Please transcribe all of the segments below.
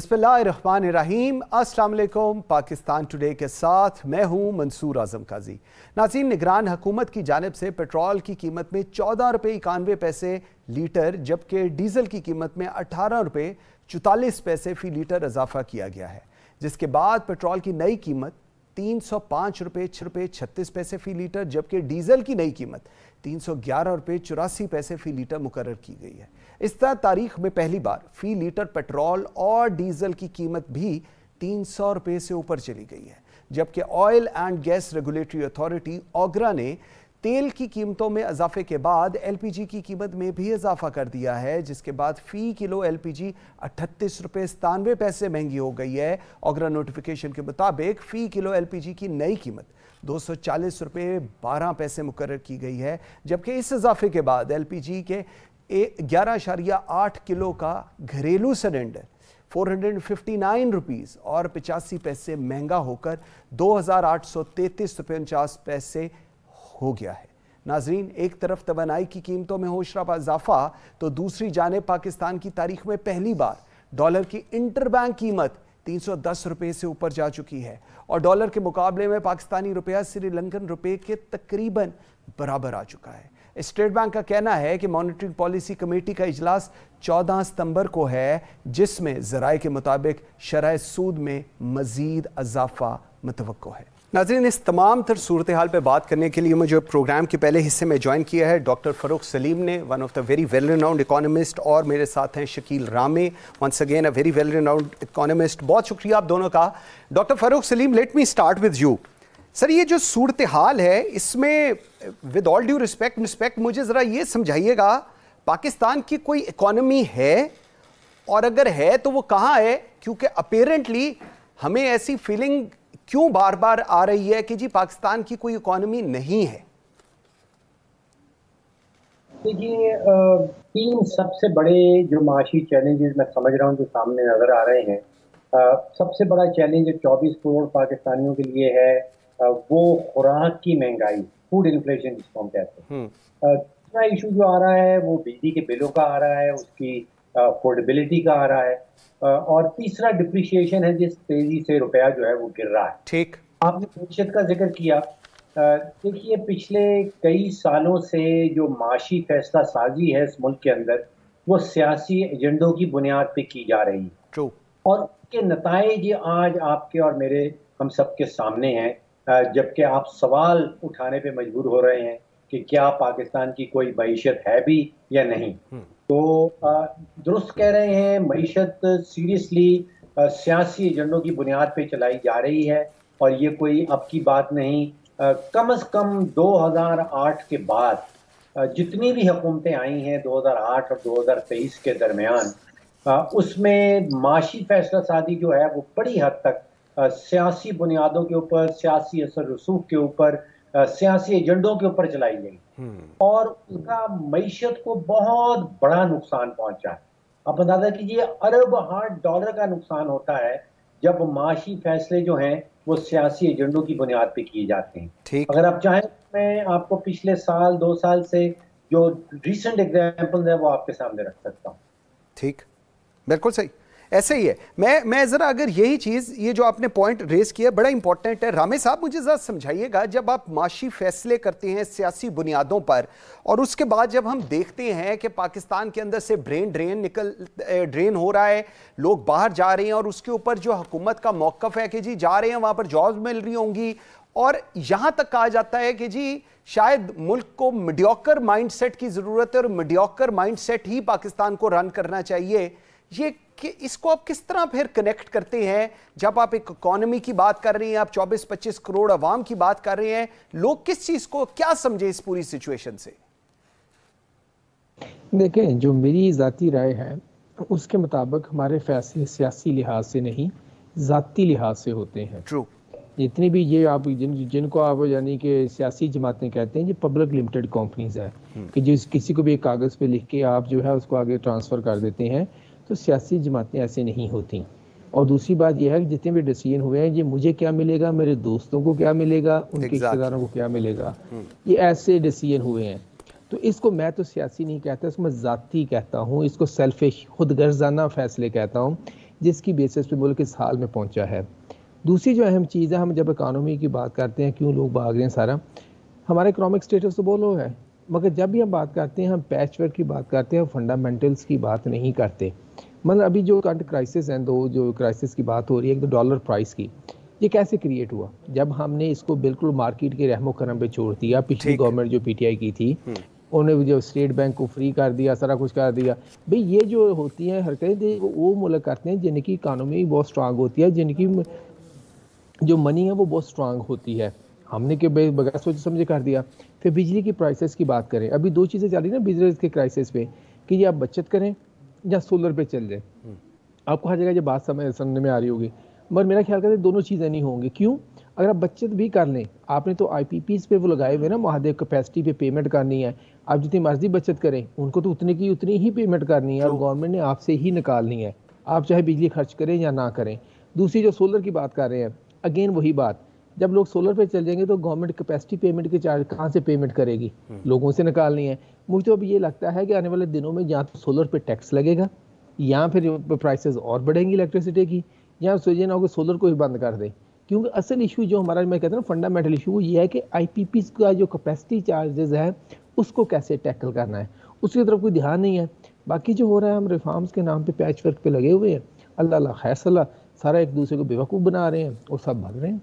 बिस्मिल्लाहिर्रहमानिर्रहीम। अस्सलाम वालेकुम। पाकिस्तान टुडे के साथ मैं हूं मंसूर आजम काजी। नाज़रीन, निगरान हुकूमत की जानिब से पेट्रोल की कीमत में 14 रुपये 91 पैसे लीटर जबकि डीजल की कीमत में 18 रुपये 44 पैसे फ़ी लीटर इजाफा किया गया है, जिसके बाद पेट्रोल की नई कीमत 305 रुपये 36 पैसे फ़ी लीटर जबकि डीजल की नई कीमत 311 रुपये 84 पैसे फ़ी लीटर मुकर्रर की गई है। इस तरह तारीख में पहली बार फ़ी लीटर पेट्रोल और डीजल की कीमत भी 300 रुपये से ऊपर चली गई है, जबकि oil and gas regulatory authority OGRA ने तेल की कीमतों में इजाफे के बाद एलपीजी की कीमत में भी इजाफा कर दिया है, जिसके बाद फ़ी किलो एलपीजी 38 रुपये 97 पैसे महंगी हो गई है। ऑगरा नोटिफिकेशन के मुताबिक फ़ी किलो एलपीजी की नई कीमत 240 रुपये 12 पैसे मुकर्रर की गई है, जबकि इस इजाफे के बाद एलपीजी के 11.8 किलो का घरेलू सिलेंडर 459 रुपीज़ और 85 पैसे महंगा होकर 2,833 रुपये 49 पैसे हो गया है। नाजरीन, एक तरफ तवानाई की कीमतों में होशरबा इजाफा तो दूसरी जानिब पाकिस्तान की तारीख में पहली बार डॉलर की इंटरबैंक कीमत 310 रुपये से ऊपर जा चुकी है और डॉलर के मुकाबले में पाकिस्तानी रुपया श्रीलंकन रुपये के तकरीबन बराबर आ चुका है। स्टेट बैंक का कहना है कि मॉनेटरी पॉलिसी कमेटी का इजलास 14 सितंबर को है, जिसमें ज़राए के मुताबिक शरह सूद में मज़ीद इजाफा मुतवक्को है। नाज़रीन, इस तमाम तर सूरत हाल पर बात करने के लिए मुझे प्रोग्राम के पहले हिस्से में ज्वाइन किया है डॉक्टर फ़रूख सलीम ने, one of the very well renowned economist, और मेरे साथ हैं Shakeel Ramay, once again a very well renowned economist. बहुत शुक्रिया आप दोनों का। Doctor Farrukh Saleem, let me start with you. Sir, ये जो सूरत हाल है इसमें विद ऑल ड्यू रिस्पेक्ट मुझे ज़रा ये समझाइएगा, पाकिस्तान की कोई इकोनॉमी है और अगर है तो वो कहाँ है? क्योंकि अपेरेंटली हमें ऐसी फीलिंग क्यों बार बार आ रही है कि जी पाकिस्तान की कोई इकोनॉमी नहीं है। देखिए, तीन सबसे बड़े जो माशी चैलेंजेस मैं समझ रहा हूँ जो सामने नजर आ रहे हैं। सबसे बड़ा चैलेंज 24 करोड़ पाकिस्तानियों के लिए है, वो खुराक की महंगाई, फूड इन्फ्लेशन जिसको हम कहते हैं। दूसरा इशू जो आ रहा है वो बिजली के बिलों का आ रहा है, उसकी अफोर्डेबिलिटी का आ रहा है, और तीसरा डिप्रिशिएशन है, जिस तेजी से रुपया जो है वो गिर रहा है। ठीक, आपने मीशत का जिक्र किया। देखिए, पिछले कई सालों से जो माशी फैसला साजी है इस मुल्क के अंदर, वो सियासी एजेंडों की बुनियाद पे की जा रही है। ट्रू। और उसके नताइज आज आपके और मेरे हम सबके सामने हैं, जबकि आप सवाल उठाने पे मजबूर हो रहे हैं कि क्या पाकिस्तान की कोई मईशत है भी या नहीं। तो दुरुस्त कह रहे हैं, मईशत सीरियसली सियासी एजेंडों की बुनियाद पे चलाई जा रही है और ये कोई अब की बात नहीं। कम से कम 2008 के बाद जितनी भी हुकूमतें आई हैं 2008 और 2023 के दरमियान, उसमें माशी फैसला साजी जो है वो बड़ी हद तक सियासी बुनियादों के ऊपर, सियासी असर रसूख के ऊपर, सियासी एजेंडों के ऊपर चलाई गई और उसका मईशत को बहुत बड़ा नुकसान पहुंचा है। आप अंदाजा कीजिए, अरब $8 का नुकसान होता है जब माशी फैसले जो हैं वो सियासी एजेंडों की बुनियाद पे किए जाते हैं। अगर आप चाहें मैं आपको पिछले साल 2 साल से जो रिसेंट एग्जाम्पल है वो आपके सामने रख सकता हूँ। ठीक, बिल्कुल सही, ऐसे ही है। मैं ज़रा अगर यही चीज़, ये जो आपने पॉइंट रेज किया बड़ा इंपॉर्टेंट है। रामे साहब, मुझे ज़रा समझाइएगा, जब आप माशी फैसले करते हैं सियासी बुनियादों पर और उसके बाद जब हम देखते हैं कि पाकिस्तान के अंदर से ड्रेन हो रहा है, लोग बाहर जा रहे हैं और उसके ऊपर जो हुकूमत का मौक़िफ़ है कि जी जा रहे हैं वहाँ पर जॉब्स मिल रही होंगी, और यहाँ तक कहा जाता है कि जी शायद मुल्क को मीडियोकर माइंडसेट की ज़रूरत है और मीडियोकर माइंडसेट ही पाकिस्तान को रन करना चाहिए। ये कि इसको आप किस तरह फिर कनेक्ट करते हैं जब आप एक इकोनॉमी की बात कर रहे हैं, आप 24-25 करोड़ अवाम की बात कर रहे हैं, लोग किस चीज को क्या समझे इस पूरी सिचुएशन से? देखें, जो मेरी ज़ाती राय है उसके मुताबिक हमारे फैसले सियासी लिहाज से नहीं, ज़ाती लिहाज से होते हैं। ट्रू। जितनी भी ये आप जिनको आप यानी कि सियासी जमातें कहते हैं, ये पब्लिक लिमिटेड कंपनीज है कि जिस किसी को भी एक कागज़ पे लिख के आप जो है उसको आगे ट्रांसफ़र कर देते हैं, तो सियासी जमातें ऐसे नहीं होती। और दूसरी बात यह है कि जितने भी डिसीजन हुए हैं, ये मुझे क्या मिलेगा, मेरे दोस्तों को क्या मिलेगा, उनके रिश्तेदारों को क्या मिलेगा, ये ऐसे डिसीजन हुए हैं। तो इसको मैं तो सियासी नहीं कहता, इसको मैं ज़ाती कहता हूँ, इसको सेल्फिश खुदगर्जाना फैसले कहता हूँ जिसकी बेसिस पे मुल्क इस हाल में पहुंचा है। दूसरी जो अहम चीज़ है, हम जब इकानमी की बात करते हैं, क्यों लोग भाग रहे हैं, सारा हमारा इकोनॉमिक स्टेटस तो बहुत लो है, मगर जब भी हम बात करते हैं, हम पैच वर्क की बात करते हैं, फंडामेंटल्स की बात नहीं करते। मतलब अभी जो करंट क्राइसिस हैं, दो जो क्राइसिस की बात हो रही है, एक तो डॉलर प्राइस की, ये कैसे क्रिएट हुआ? जब हमने इसको बिल्कुल मार्केट के रहमो करम पे छोड़ दिया। पिछली गवर्नमेंट जो पीटीआई की थी, उन्होंने जो स्टेट बैंक को फ्री कर दिया, सारा कुछ कर दिया। भाई ये जो होती हैं हरकतें, वो मुल्क करते हैं जिनकी इकानमी बहुत स्ट्रांग होती है, जिनकी जो मनी है वो बहुत स्ट्रांग होती है। हमने के बगैर सोचे समझे कर दिया। फिर बिजली की प्राइसेस की बात करें, अभी दो चीज़ें चल रही ना बिजनेस के क्राइसिस पे, कि ये आप बचत करें या सोलर पे चल जाए। आपको हर जगह ये बात समझने में आ रही होगी, मगर मेरा ख्याल करते दोनों चीज़ें नहीं होंगी। क्यों? अगर आप बचत भी कर लें, आपने तो IPPs पे वो लगाए हुए ना, महादेव कैपेसिटी पे पेमेंट करनी है, आप जितनी मर्जी बचत करें, उनको तो उतनी की उतनी ही पेमेंट करनी है और गवर्नमेंट ने आपसे ही निकालनी है, आप चाहे बिजली खर्च करें या ना करें। दूसरी जो सोलर की बात कर रहे हैं, अगेन वही बात, जब लोग सोलर पे चल जाएंगे तो गवर्नमेंट कैपेसिटी पेमेंट के चार्ज कहाँ से पेमेंट करेगी? लोगों से निकालनी है। मुझे तो अब ये लगता है कि आने वाले दिनों में या तो सोलर पे टैक्स लगेगा, या फिर प्राइसेस और बढ़ेंगी इलेक्ट्रिसिटी की, या सोचिए ना हो कि सोलर को ही बंद कर दें। क्योंकि असल इशू जो हमारा, मैं कहता हूँ फंडामेंटल इशू, वो ये है कि IPPs का जो कैपेसिटी चार्जेस है उसको कैसे टैकल करना है, उसकी तरफ कोई ध्यान नहीं है। बाकी जो हो रहा है, हम रिफॉर्म्स के नाम पे पैच वर्क पे लगे हुए हैं, अल्लाह खैर सलाह, सारा एक दूसरे को बेवकूफ़ बना रहे हैं और सब भाग रहे हैं।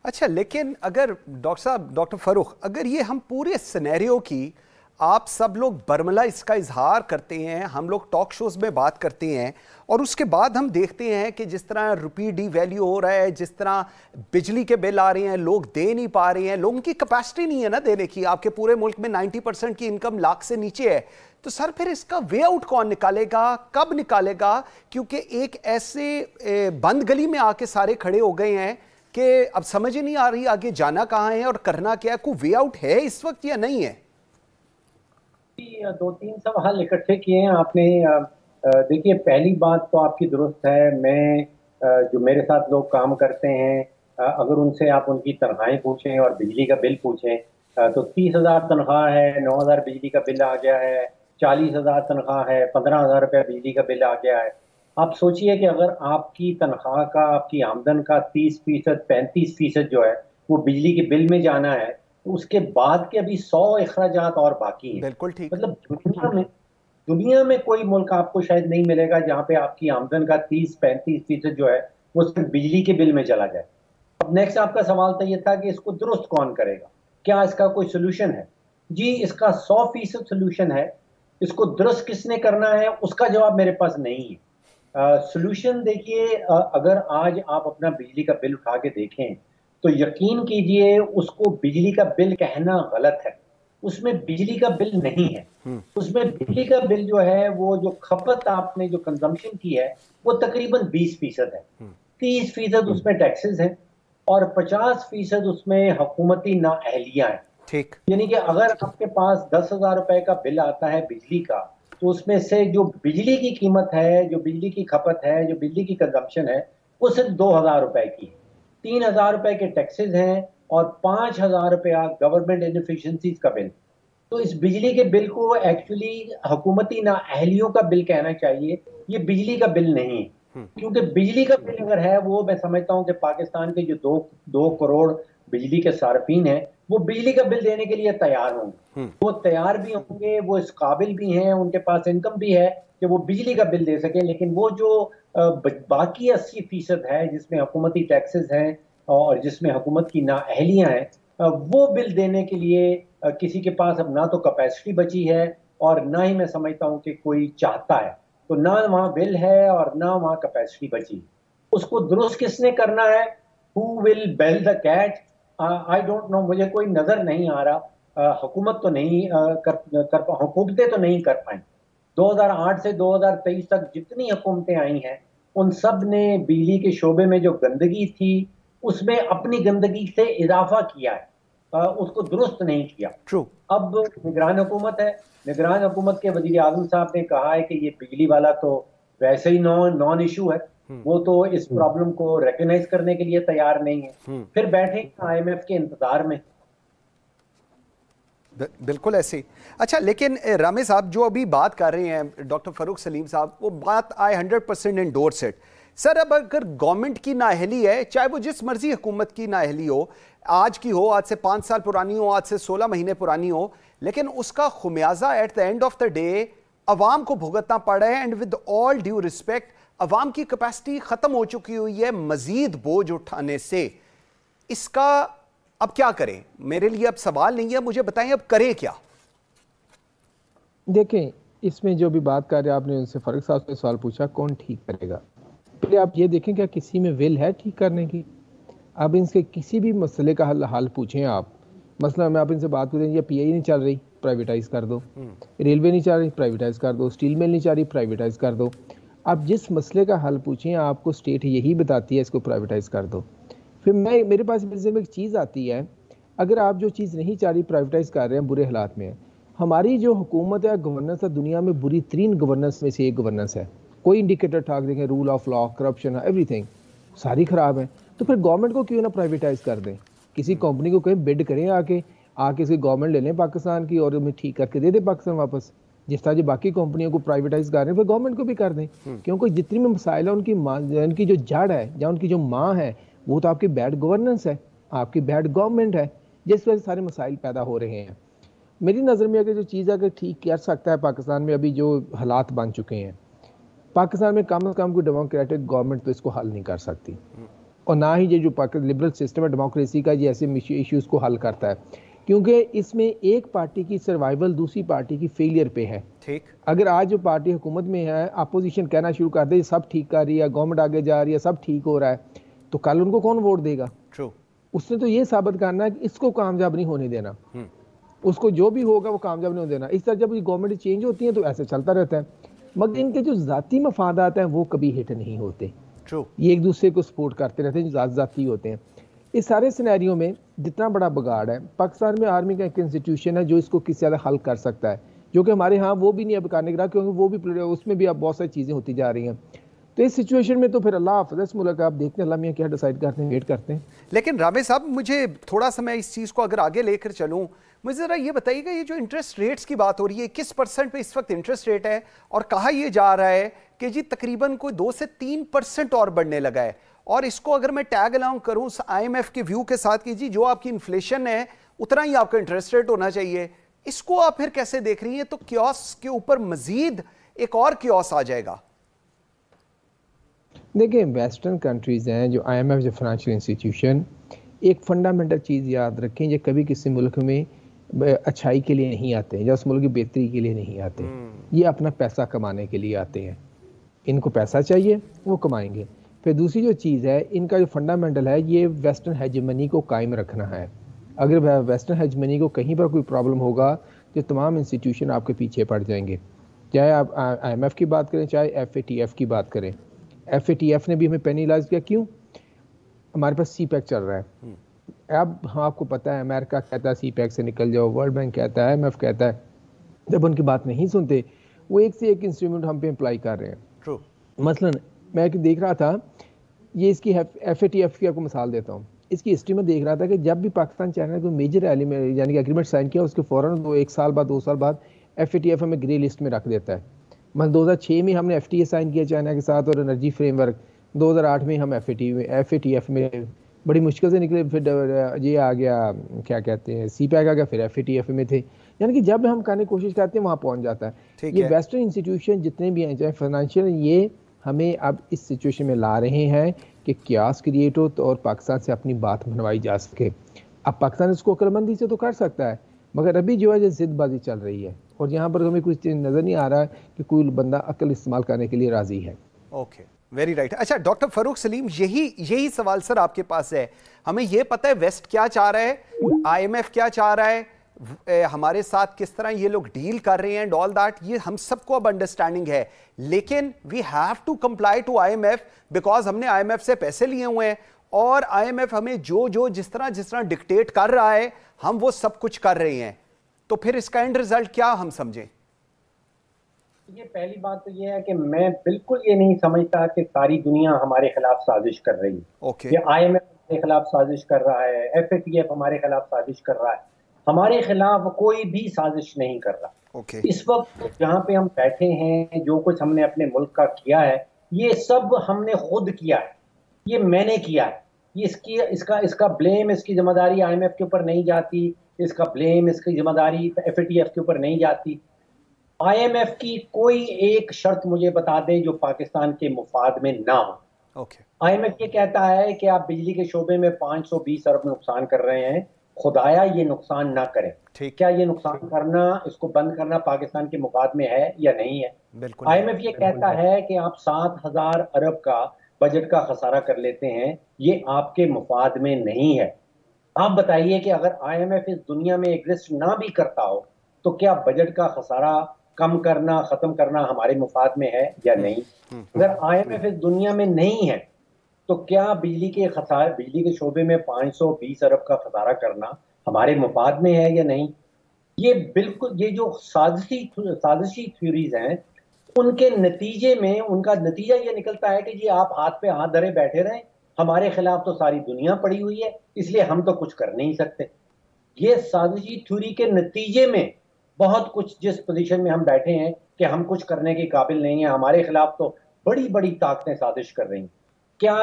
अच्छा, लेकिन अगर डॉक्टर साहब, डॉक्टर फ़ारूक, अगर ये हम पूरे सिनेरियो की, आप सब लोग बरमला इसका इजहार करते हैं, हम लोग टॉक शोज़ में बात करते हैं, और उसके बाद हम देखते हैं कि जिस तरह रुपये डिवैल्यू हो रहा है, जिस तरह बिजली के बिल आ रहे हैं, लोग दे नहीं पा रहे हैं, लोगों की कैपेसिटी नहीं है ना देने की। आपके पूरे मुल्क में 90% की इनकम लाख से नीचे है, तो सर फिर इसका वे आउट कौन निकालेगा, कब निकालेगा? क्योंकि एक ऐसे बंद गली में आके सारे खड़े हो गए हैं कि अब समझ ही नहीं आ रही आगे जाना कहाँ है और करना क्या है। कोई वे आउट है इस वक्त या नहीं है? दो तीन सवाल इकट्ठे किए हैं आपने। देखिए, पहली बात तो आपकी दुरुस्त है। मैं जो मेरे साथ लोग काम करते हैं, अगर उनसे आप उनकी तनख्वाहें पूछें और बिजली का बिल पूछें, तो 30,000 तनख्वाह है, 9,000 बिजली का बिल आ गया है, 40,000 तनख्वाह है, 15,000 रुपया बिजली का बिल आ गया है। आप सोचिए कि अगर आपकी तनख्वाह का, आपकी आमदन का 30%, 35% जो है वो बिजली के बिल में जाना है, तो उसके बाद के अभी 100 अखराजात और बाकी हैं। बिल्कुल ठीक। मतलब दुनिया में कोई मुल्क आपको शायद नहीं मिलेगा जहां पे आपकी आमदन का 30-35% जो है वो सिर्फ बिजली के बिल में चला जाए। अब नेक्स्ट आपका सवाल तो ये था कि इसको दुरुस्त कौन करेगा, क्या इसका कोई सोल्यूशन है? जी, इसका 100% सोल्यूशन है। इसको दुरुस्त किसने करना है उसका जवाब मेरे पास नहीं है। सोल्यूशन देखिए, अगर आज आप अपना बिजली का बिल उठा के देखें तो यकीन कीजिए उसको बिजली का बिल कहना गलत है। उसमें बिजली का बिल नहीं है। उसमें बिजली का बिल जो है, वो जो खपत आपने जो कंजम्पशन की है वो तकरीबन 20% है। 30% उसमें टैक्सेस हैं और 50% उसमें हुकूमती नाअहलियां हैं। ठीक। यानी कि अगर आपके पास 10,000 रुपए का बिल आता है बिजली का, तो उसमें से जो बिजली की कीमत है, जो बिजली की खपत है, जो बिजली की कंजम्पशन है, वो सिर्फ 2,000 रुपए की है। 3,000 रुपए के टैक्सेस हैं और 5,000 रुपया गवर्नमेंट इनएफिशिएंसीज का बिल। तो इस बिजली के बिल को एक्चुअली हुकूमती नाअहलियों का बिल कहना चाहिए, ये बिजली का बिल नहीं है। क्योंकि बिजली का बिल अगर है, वो मैं समझता हूँ कि पाकिस्तान के जो 2 करोड़ बिजली के सार्फिन हैं, वो बिजली का बिल देने के लिए तैयार होंगे। वो तैयार भी होंगे, वो इस काबिल भी हैं, उनके पास इनकम भी है कि वो बिजली का बिल दे सकें। लेकिन वो जो बाकी 80% है जिसमें हुकूमती टैक्सेस हैं और जिसमें हुकूमत की नाअहलियां हैं, वो बिल देने के लिए किसी के पास अब ना तो कैपेसिटी बची है और ना ही मैं समझता हूँ कि कोई चाहता है। तो ना वहाँ बिल है और ना वहाँ कैपेसिटी बची। उसको दुरुस्त किसने करना है? Who will bell the cat? I don't know, मुझे कोई नजर नहीं आ रहा। हुकूमत तो नहीं हुकूमतें तो नहीं कर पाई। 2008 से 2023 तक जितनी हुकूमतें आई हैं, उन सब ने बिजली के शोबे में जो गंदगी थी उसमें अपनी गंदगी से इजाफा किया है, उसको दुरुस्त नहीं किया। ट्रू। अब निगरान हुकूमत है, निगरान हुकूमत के वजीर आज़म साहब ने कहा है कि ये बिजली वाला तो वैसे ही नॉन इशू है, वो तो इस प्रॉब्लम को रिकॉग्नाइज करने के लिए तैयार नहीं है। फिर बैठे IMF के इंतजार में। बिल्कुल ऐसे। अच्छा, लेकिन रामे साहब जो अभी बात कर रहे हैं डॉक्टर फ़ारूक सलीम साहब, वो बात आई 100% एंडोर्स इट सर अब अगर गवर्नमेंट की नाअहली है, चाहे वो जिस मर्जी हुकूमत की नाअहली हो, आज की हो, आज से 5 साल पुरानी हो, आज से 16 महीने पुरानी हो, लेकिन उसका खुमियाजा at the end of the day अवाम को भुगतना पड़ रहा है। And with all due respect, अवाम की कैपेसिटी खत्म हो चुकी हुई है मजीद बोझ उठाने से। इसका अब क्या करें? मेरे लिए अब सवाल नहीं है, मुझे बताएं अब करें क्या? देखें, इसमें जो भी बात कर रहे हैं आपने, उनसे फारूक साहब से सवाल पूछा कौन ठीक करेगा। पहले आप ये देखें क्या किसी में विल है ठीक करने की। अब इनसे किसी भी मसले का हाल पूछें आप, मसला मैं आप इनसे बात करें, ये पीआई नहीं चल रही, प्राइवेटाइज कर दो। रेलवे नहीं चल रही, प्राइवेटाइज कर दो। स्टील मिल नहीं चल रही, प्राइवेटाइज कर दो। आप जिस मसले का हल पूछें आपको स्टेट यही बताती है इसको प्राइवेटाइज कर दो। फिर मेरे पास में एक चीज़ आती है, अगर आप जो चीज़ नहीं चाह रही प्राइवेटाइज कर रहे हैं, बुरे हालात में है। हमारी जो हुकूमत है, गवर्नेंस है, दुनिया में बुरी तरीन गवर्नेंस में से एक गवर्नेंस है। कोई इंडिकेटर ठाक देखें, rule of law, corruption, everything सारी ख़राब है। तो फिर गवर्नमेंट को क्यों ना प्राइवेटाइज कर दें? किसी कंपनी को कहीं बिड करें, आके इसकी गवर्नमेंट ले लें पाकिस्तान की और उन्हें ठीक करके दे दे पाकिस्तान वापस। जिस तरह जो बाकी कंपनियों को प्राइवेटाइज कर रहे हैं, फिर गवर्नमेंट को भी कर दें। क्योंकि जितनी भी मसाइल है उनकी जो जड़ है या उनकी जो माँ है, वो तो आपकी बैड गवर्नेंस है, आपकी बैड गवर्नमेंट है, जिस वजह से सारे मसाइल पैदा हो रहे हैं। मेरी नज़र में अगर जो चीज़ अगर ठीक कर सकता है पाकिस्तान में, अभी जो हालात बन चुके हैं पाकिस्तान में, कम से कम कोई डेमोक्रेटिक गवर्नमेंट तो इसको हल नहीं कर सकती, और ना ही ये जो पाकिस्तान लिबरल सिस्टम है डेमोक्रेसी का, ये ऐसे इश्यूज़ को हल करता है। क्योंकि इसमें एक पार्टी की सर्वाइवल दूसरी पार्टी की फेलियर पे है। ठीक, अगर आज जो पार्टी हुकूमत में है, अपोजिशन कहना शुरू कर दे सब ठीक कर रही है, गवर्नमेंट आगे जा रही है, सब ठीक हो रहा है, तो कल उनको कौन वोट देगा? ट्रू। उसने तो ये साबित करना है कि इसको कामयाब नहीं होने देना, उसको जो भी होगा वो कामयाब नहीं होने देना। इस तरह जब गवर्नमेंट चेंज होती है तो ऐसे चलता रहता है, मगर इनके जो ज़ाती मफादात हैं वो कभी हिट नहीं होते। ट्रू। ये एक दूसरे को सपोर्ट करते रहते हैं, जो ज़ाती होते हैं। इस सारे सिनेरियो में जितना बड़ा बिगाड़ है, पाकिस्तान में आर्मी का एक इंस्टीट्यूशन है जो इसको किसी ज़्यादा हल कर सकता है, जो कि हमारे यहाँ वो भी नहीं अब करने का, क्योंकि वो भी उसमें भी अब बहुत सारी चीज़ें होती जा रही हैं। तो इस सिचुएशन में तो फिर अल्लाह हाफ़िज़ मुल्क, आप देखते हैं अल्लाह मियां क्या डिसाइड करते हैं, वेट करते हैं। लेकिन रामे साहब, मुझे थोड़ा सा मैं इस चीज़ को अगर आगे लेकर चलूँ, मुझे ज़रा ये बताइएगा, ये जो इंटरेस्ट रेट्स की बात हो रही है, किस % पे इस वक्त इंटरेस्ट रेट है, और कहा यह जा रहा है कि जी तकरीबन कोई 2 से 3% और बढ़ने लगा है। और इसको अगर मैं टैग अलाउंग करूँ IMF के व्यू के साथ कि जी जो आपकी इन्फ्लेशन है उतना ही आपका इंटरेस्ट रेट होना चाहिए, इसको आप फिर कैसे देख रही हैं? तो क्योस के ऊपर मजीद एक और क्योस आ जाएगा। देखिए, वेस्टर्न कंट्रीज़ हैं जो IMF जो फाइनेंशियल इंस्टीट्यूशन, एक फंडामेंटल चीज़ याद रखें, ये कभी किसी मुल्क में अच्छाई के लिए नहीं आते हैं या उस मुल्क की बेहतरी के लिए नहीं आते। ये अपना पैसा कमाने के लिए आते हैं, इनको पैसा चाहिए, वो कमाएंगे। फिर दूसरी जो चीज़ है, इनका जो फंडामेंटल है, ये वेस्टर्न हेजेमनी को कायम रखना है। अगर वेस्टर्न हेजेमनी को कहीं पर कोई प्रॉब्लम होगा तो तमाम इंस्टीट्यूशन आपके पीछे पड़ जाएंगे, चाहे आप IMF की बात करें, चाहे FATF की बात करें। FATF ने भी हमें पेनलाइज किया, क्यों? हमारे पास CPEC चल रहा है। अब आपको पता है अमेरिका कहता है CPEC से निकल जाओ, वर्ल्ड बैंक कहता है, IMF कहता है, जब उनकी बात नहीं सुनते वो एक से एक इंस्ट्रूमेंट हम पे अप्लाई कर रहे हैं। ट्रू। मसलन मैं देख रहा था, ये इसकी FATF की आपको मिसाल देता हूँ, इसकी हिस्ट्री में देख रहा था कि जब भी पाकिस्तान चाइना कोई मेजर रैली में यानी कि एग्रीमेंट साइन किया, उसके फ़ौरन 1 साल बाद 2 साल बाद FATF हमें ग्रे लिस्ट में रख देता है। मतलब 2006 में हमने FTA साइन किया चाइना के साथ और एनर्जी फ्रेमवर्क, 2008 में हम FATF में बड़ी मुश्किल से निकले, फिर ये आ गया क्या कहते हैं CPEC आ गया, फिर FATF में थे। यानी कि जब हम करने की कोशिश करते हैं वहाँ पहुँच जाता है। ये वेस्टर्न इंस्टीट्यूशन जितने भी हैं, चाहे फाइनेंशियल, ये हमें अब इस सिचुएशन में ला रहे हैं कि क्यास क्रिएट हो तो और पाकिस्तान से अपनी बात मनवाई जा सके। अब पाकिस्तान इसको अक्लमंदी से तो कर सकता है, मगर अभी जो है जिदबाजी चल रही है और यहाँ पर हमें कुछ नज़र नहीं आ रहा है कि कोई बंदा अकल इस्तेमाल करने के लिए राजी है। Okay, very right. अच्छा डॉक्टर फारूक सलीम, यही सवाल सर आपके पास है। हमें यह पता है वेस्ट क्या चाह रहा है, IMF क्या चाह रहा है, हमारे साथ किस तरह ये लोग डील कर रहे हैं एंड ऑल दैट, ये हम सबको अब अंडरस्टैंडिंग है, लेकिन we have to comply to IMF because हमने IMF से पैसे लिए हुए हैं और IMF हमें जो जिस तरह डिक्टेट कर रहा है हम वो सब कुछ कर रहे हैं। तो फिर इसका एंड रिजल्ट क्या हम समझें? ये पहली बात तो ये है कि मैं बिल्कुल ये नहीं समझता कि सारी दुनिया हमारे खिलाफ साजिश कर रही है। Okay. ये IMF हमारे खिलाफ साजिश कर रहा है, FATF हमारे खिलाफ साजिश कर रहा है, हमारे खिलाफ कोई भी साजिश नहीं कर रहा। Okay. इस वक्त जहाँ पे हम बैठे हैं, जो कुछ हमने अपने मुल्क का किया है, ये सब हमने खुद किया है, ये मैंने किया है। ये इसका ब्लेम, इसकी जिम्मेदारी IMF के ऊपर नहीं जाती, इसका ब्लेम, इसकी जिम्मेदारी FATF के ऊपर नहीं जाती। IMF की कोई एक शर्त मुझे बता दे जो पाकिस्तान के मुफाद में ना हो। IMF ये कहता है कि आप बिजली के शोबे में 520 अरब नुकसान कर रहे हैं, खुदाया ये नुकसान ना करें। क्या ये नुकसान करना, इसको बंद करना पाकिस्तान के मुफाद में है या नहीं है? IMF ये कहता है कि आप 7,000 अरब का बजट का खसारा कर लेते हैं, ये आपके मुफाद में नहीं है। आप बताइए कि अगर IMF इस दुनिया में एग्जिस्ट ना भी करता हो तो क्या बजट का खसारा कम करना, खत्म करना हमारे मुफाद में है या नहीं? अगर IMF इस दुनिया में नहीं है तो क्या बिजली के शोबे में 520 अरब का खसारा करना हमारे मुफाद में है या नहीं? ये बिल्कुल, ये जो साजिशी थ्योरीज हैं, उनके नतीजे में, उनका नतीजा ये निकलता है कि जी आप हाथ पे हाथ धरे बैठे रहें, हमारे खिलाफ तो सारी दुनिया पड़ी हुई है, इसलिए हम तो कुछ कर नहीं सकते। ये साजिशी थ्योरी के नतीजे में बहुत कुछ, जिस पोजीशन में हम बैठे हैं कि हम कुछ करने के काबिल नहीं है, हमारे खिलाफ तो बड़ी बड़ी ताकतें साजिश कर रही हैं। क्या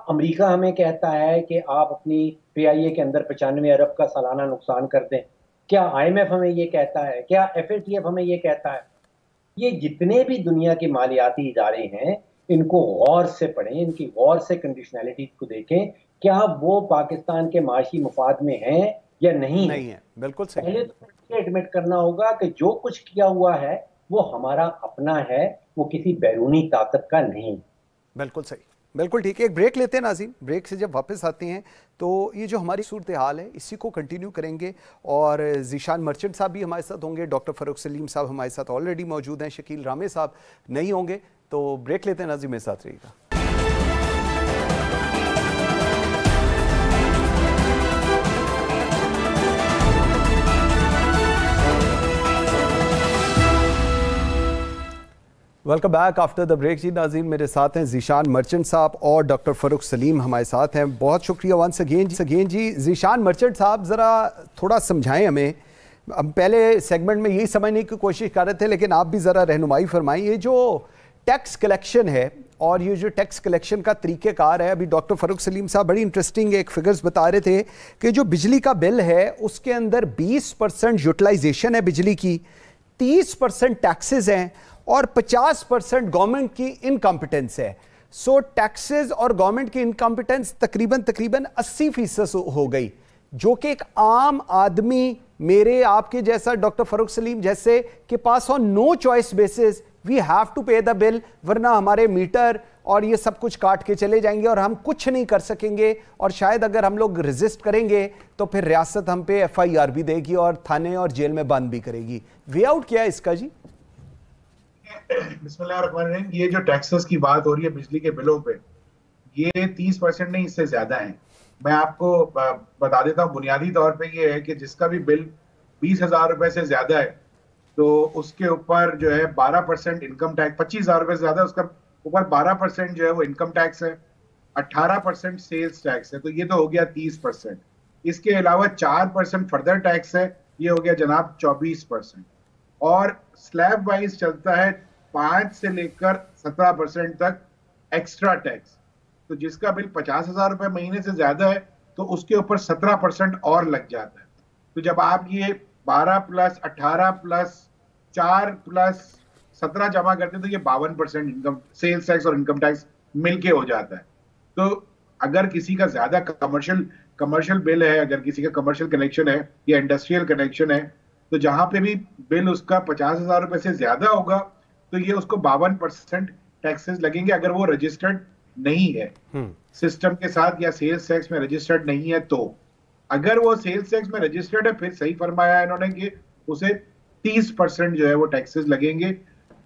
अमेरिका हमें कहता है कि आप अपनी PIA के अंदर 95 अरब का सालाना नुकसान कर दें? क्या IMF हमें ये कहता है? क्या FATF हमें ये कहता है? ये जितने भी दुनिया के मालियाती इदारे हैं, इनको गौर से पढ़ें, इनकी गौर से कंडीशनैलिटी को देखें, क्या वो पाकिस्तान के माशी मुफाद में हैं या नहीं है? बिल्कुल सही। पहले तो एडमिट करना होगा कि जो कुछ किया हुआ है वो हमारा अपना है, वो किसी बैरूनी ताकत का नहीं। बिल्कुल सही, बिल्कुल ठीक है। एक ब्रेक लेते हैं नाज़रीन। ब्रेक से जब वापस आते हैं तो ये जो हमारी सूरत हाल है इसी को कंटिन्यू करेंगे और ज़ीशान मर्चेंट साहब भी हमारे साथ होंगे, डॉक्टर फ़ारूक सलीम साहब हमारे साथ ऑलरेडी मौजूद हैं, शकील रामे साहब नहीं होंगे। तो ब्रेक लेते हैं नाज़रीन, मेरे साथ रहिएगा। Welcome back after the break. जी नाज़रीन, मेरे साथ हैं ज़ीशान मर्चेंट साहब और डॉक्टर फ़ारूक सलीम हमारे साथ हैं। बहुत शुक्रिया वंस अगेन जी। ज़ीशान मर्चेंट साहब, ज़रा थोड़ा समझाएं हमें। हम पहले सेगमेंट में यही समझने की कोशिश कर रहे थे, लेकिन आप भी ज़रा रहनुमाई फरमाएं। ये जो टैक्स कलेक्शन है और ये जो टैक्स कलेक्शन का तरीक़ेकार है, अभी डॉक्टर फ़ारूक सलीम साहब बड़ी इंटरेस्टिंग एक फिगर्स बता रहे थे कि जो बिजली का बिल है उसके अंदर 20% यूटिलाइजेशन है बिजली की, 30% टैक्सेस हैं और 50% गवर्नमेंट की इनकम्पिटेंस है। सो टैक्सेस और गवर्नमेंट की इनकम्पिटेंस तकरीबन 80% हो गई, जो कि एक आम आदमी, मेरे आपके जैसा, डॉक्टर फ़ारूक सलीम जैसे के पास on no choice basis we have to pay the bill, वरना हमारे मीटर और ये सब कुछ काट के चले जाएंगे और हम कुछ नहीं कर सकेंगे। और शायद अगर हम लोग रेजिस्ट करेंगे तो फिर रियासत हम पे FIR भी देगी और थाने और जेल में बंद भी करेगी। वे आउट क्या है इसका जी? बिस्मिल्लाहिर्रहमानिर्रहीम। ये जो टैक्सेस की बात हो रही है बिजली के बिलों पे, ये 30% नहीं, इससे ज्यादा है। मैं आपको बता देता हूँ, बुनियादी तौर पे ये है कि जिसका भी बिल 20,000 रुपए से ज्यादा है तो उसके ऊपर जो है 12% इनकम टैक्स, 25,000 रुपए से ज्यादा उसका ऊपर 12% जो है वो इनकम टैक्स है, 18% सेल्स टैक्स है, तो ये तो हो गया 30%। इसके अलावा 4% फर्दर टैक्स है, ये हो गया जनाब 24%। और स्लैब वाइज चलता है 5 से लेकर 17% तक एक्स्ट्रा टैक्स। तो जिसका बिल 50,000 रुपए महीने से ज्यादा है तो उसके ऊपर 17% और लग जाता है। तो जब आप ये 12 + 18 + 4 + 17 जमा करते हैं तो ये 52% इनकम, सेल्स टैक्स और इनकम टैक्स मिलके हो जाता है। तो अगर किसी का ज्यादा कमर्शियल बिल है, अगर किसी का कमर्शियल कनेक्शन है या इंडस्ट्रियल कनेक्शन है, तो जहां पे भी बिल उसका 50,000 रुपए से ज्यादा होगा तो ये उसको 52% टैक्सेस लगेंगे, अगर वो रजिस्टर्ड नहीं है सिस्टम के साथ या सेल्स टैक्स में रजिस्टर्ड नहीं है। तो अगर वो सेल्स टैक्स में रजिस्टर्ड है, फिर सही फरमाया इन्होंने कि उसे 30% जो है वो टैक्सेस लगेंगे।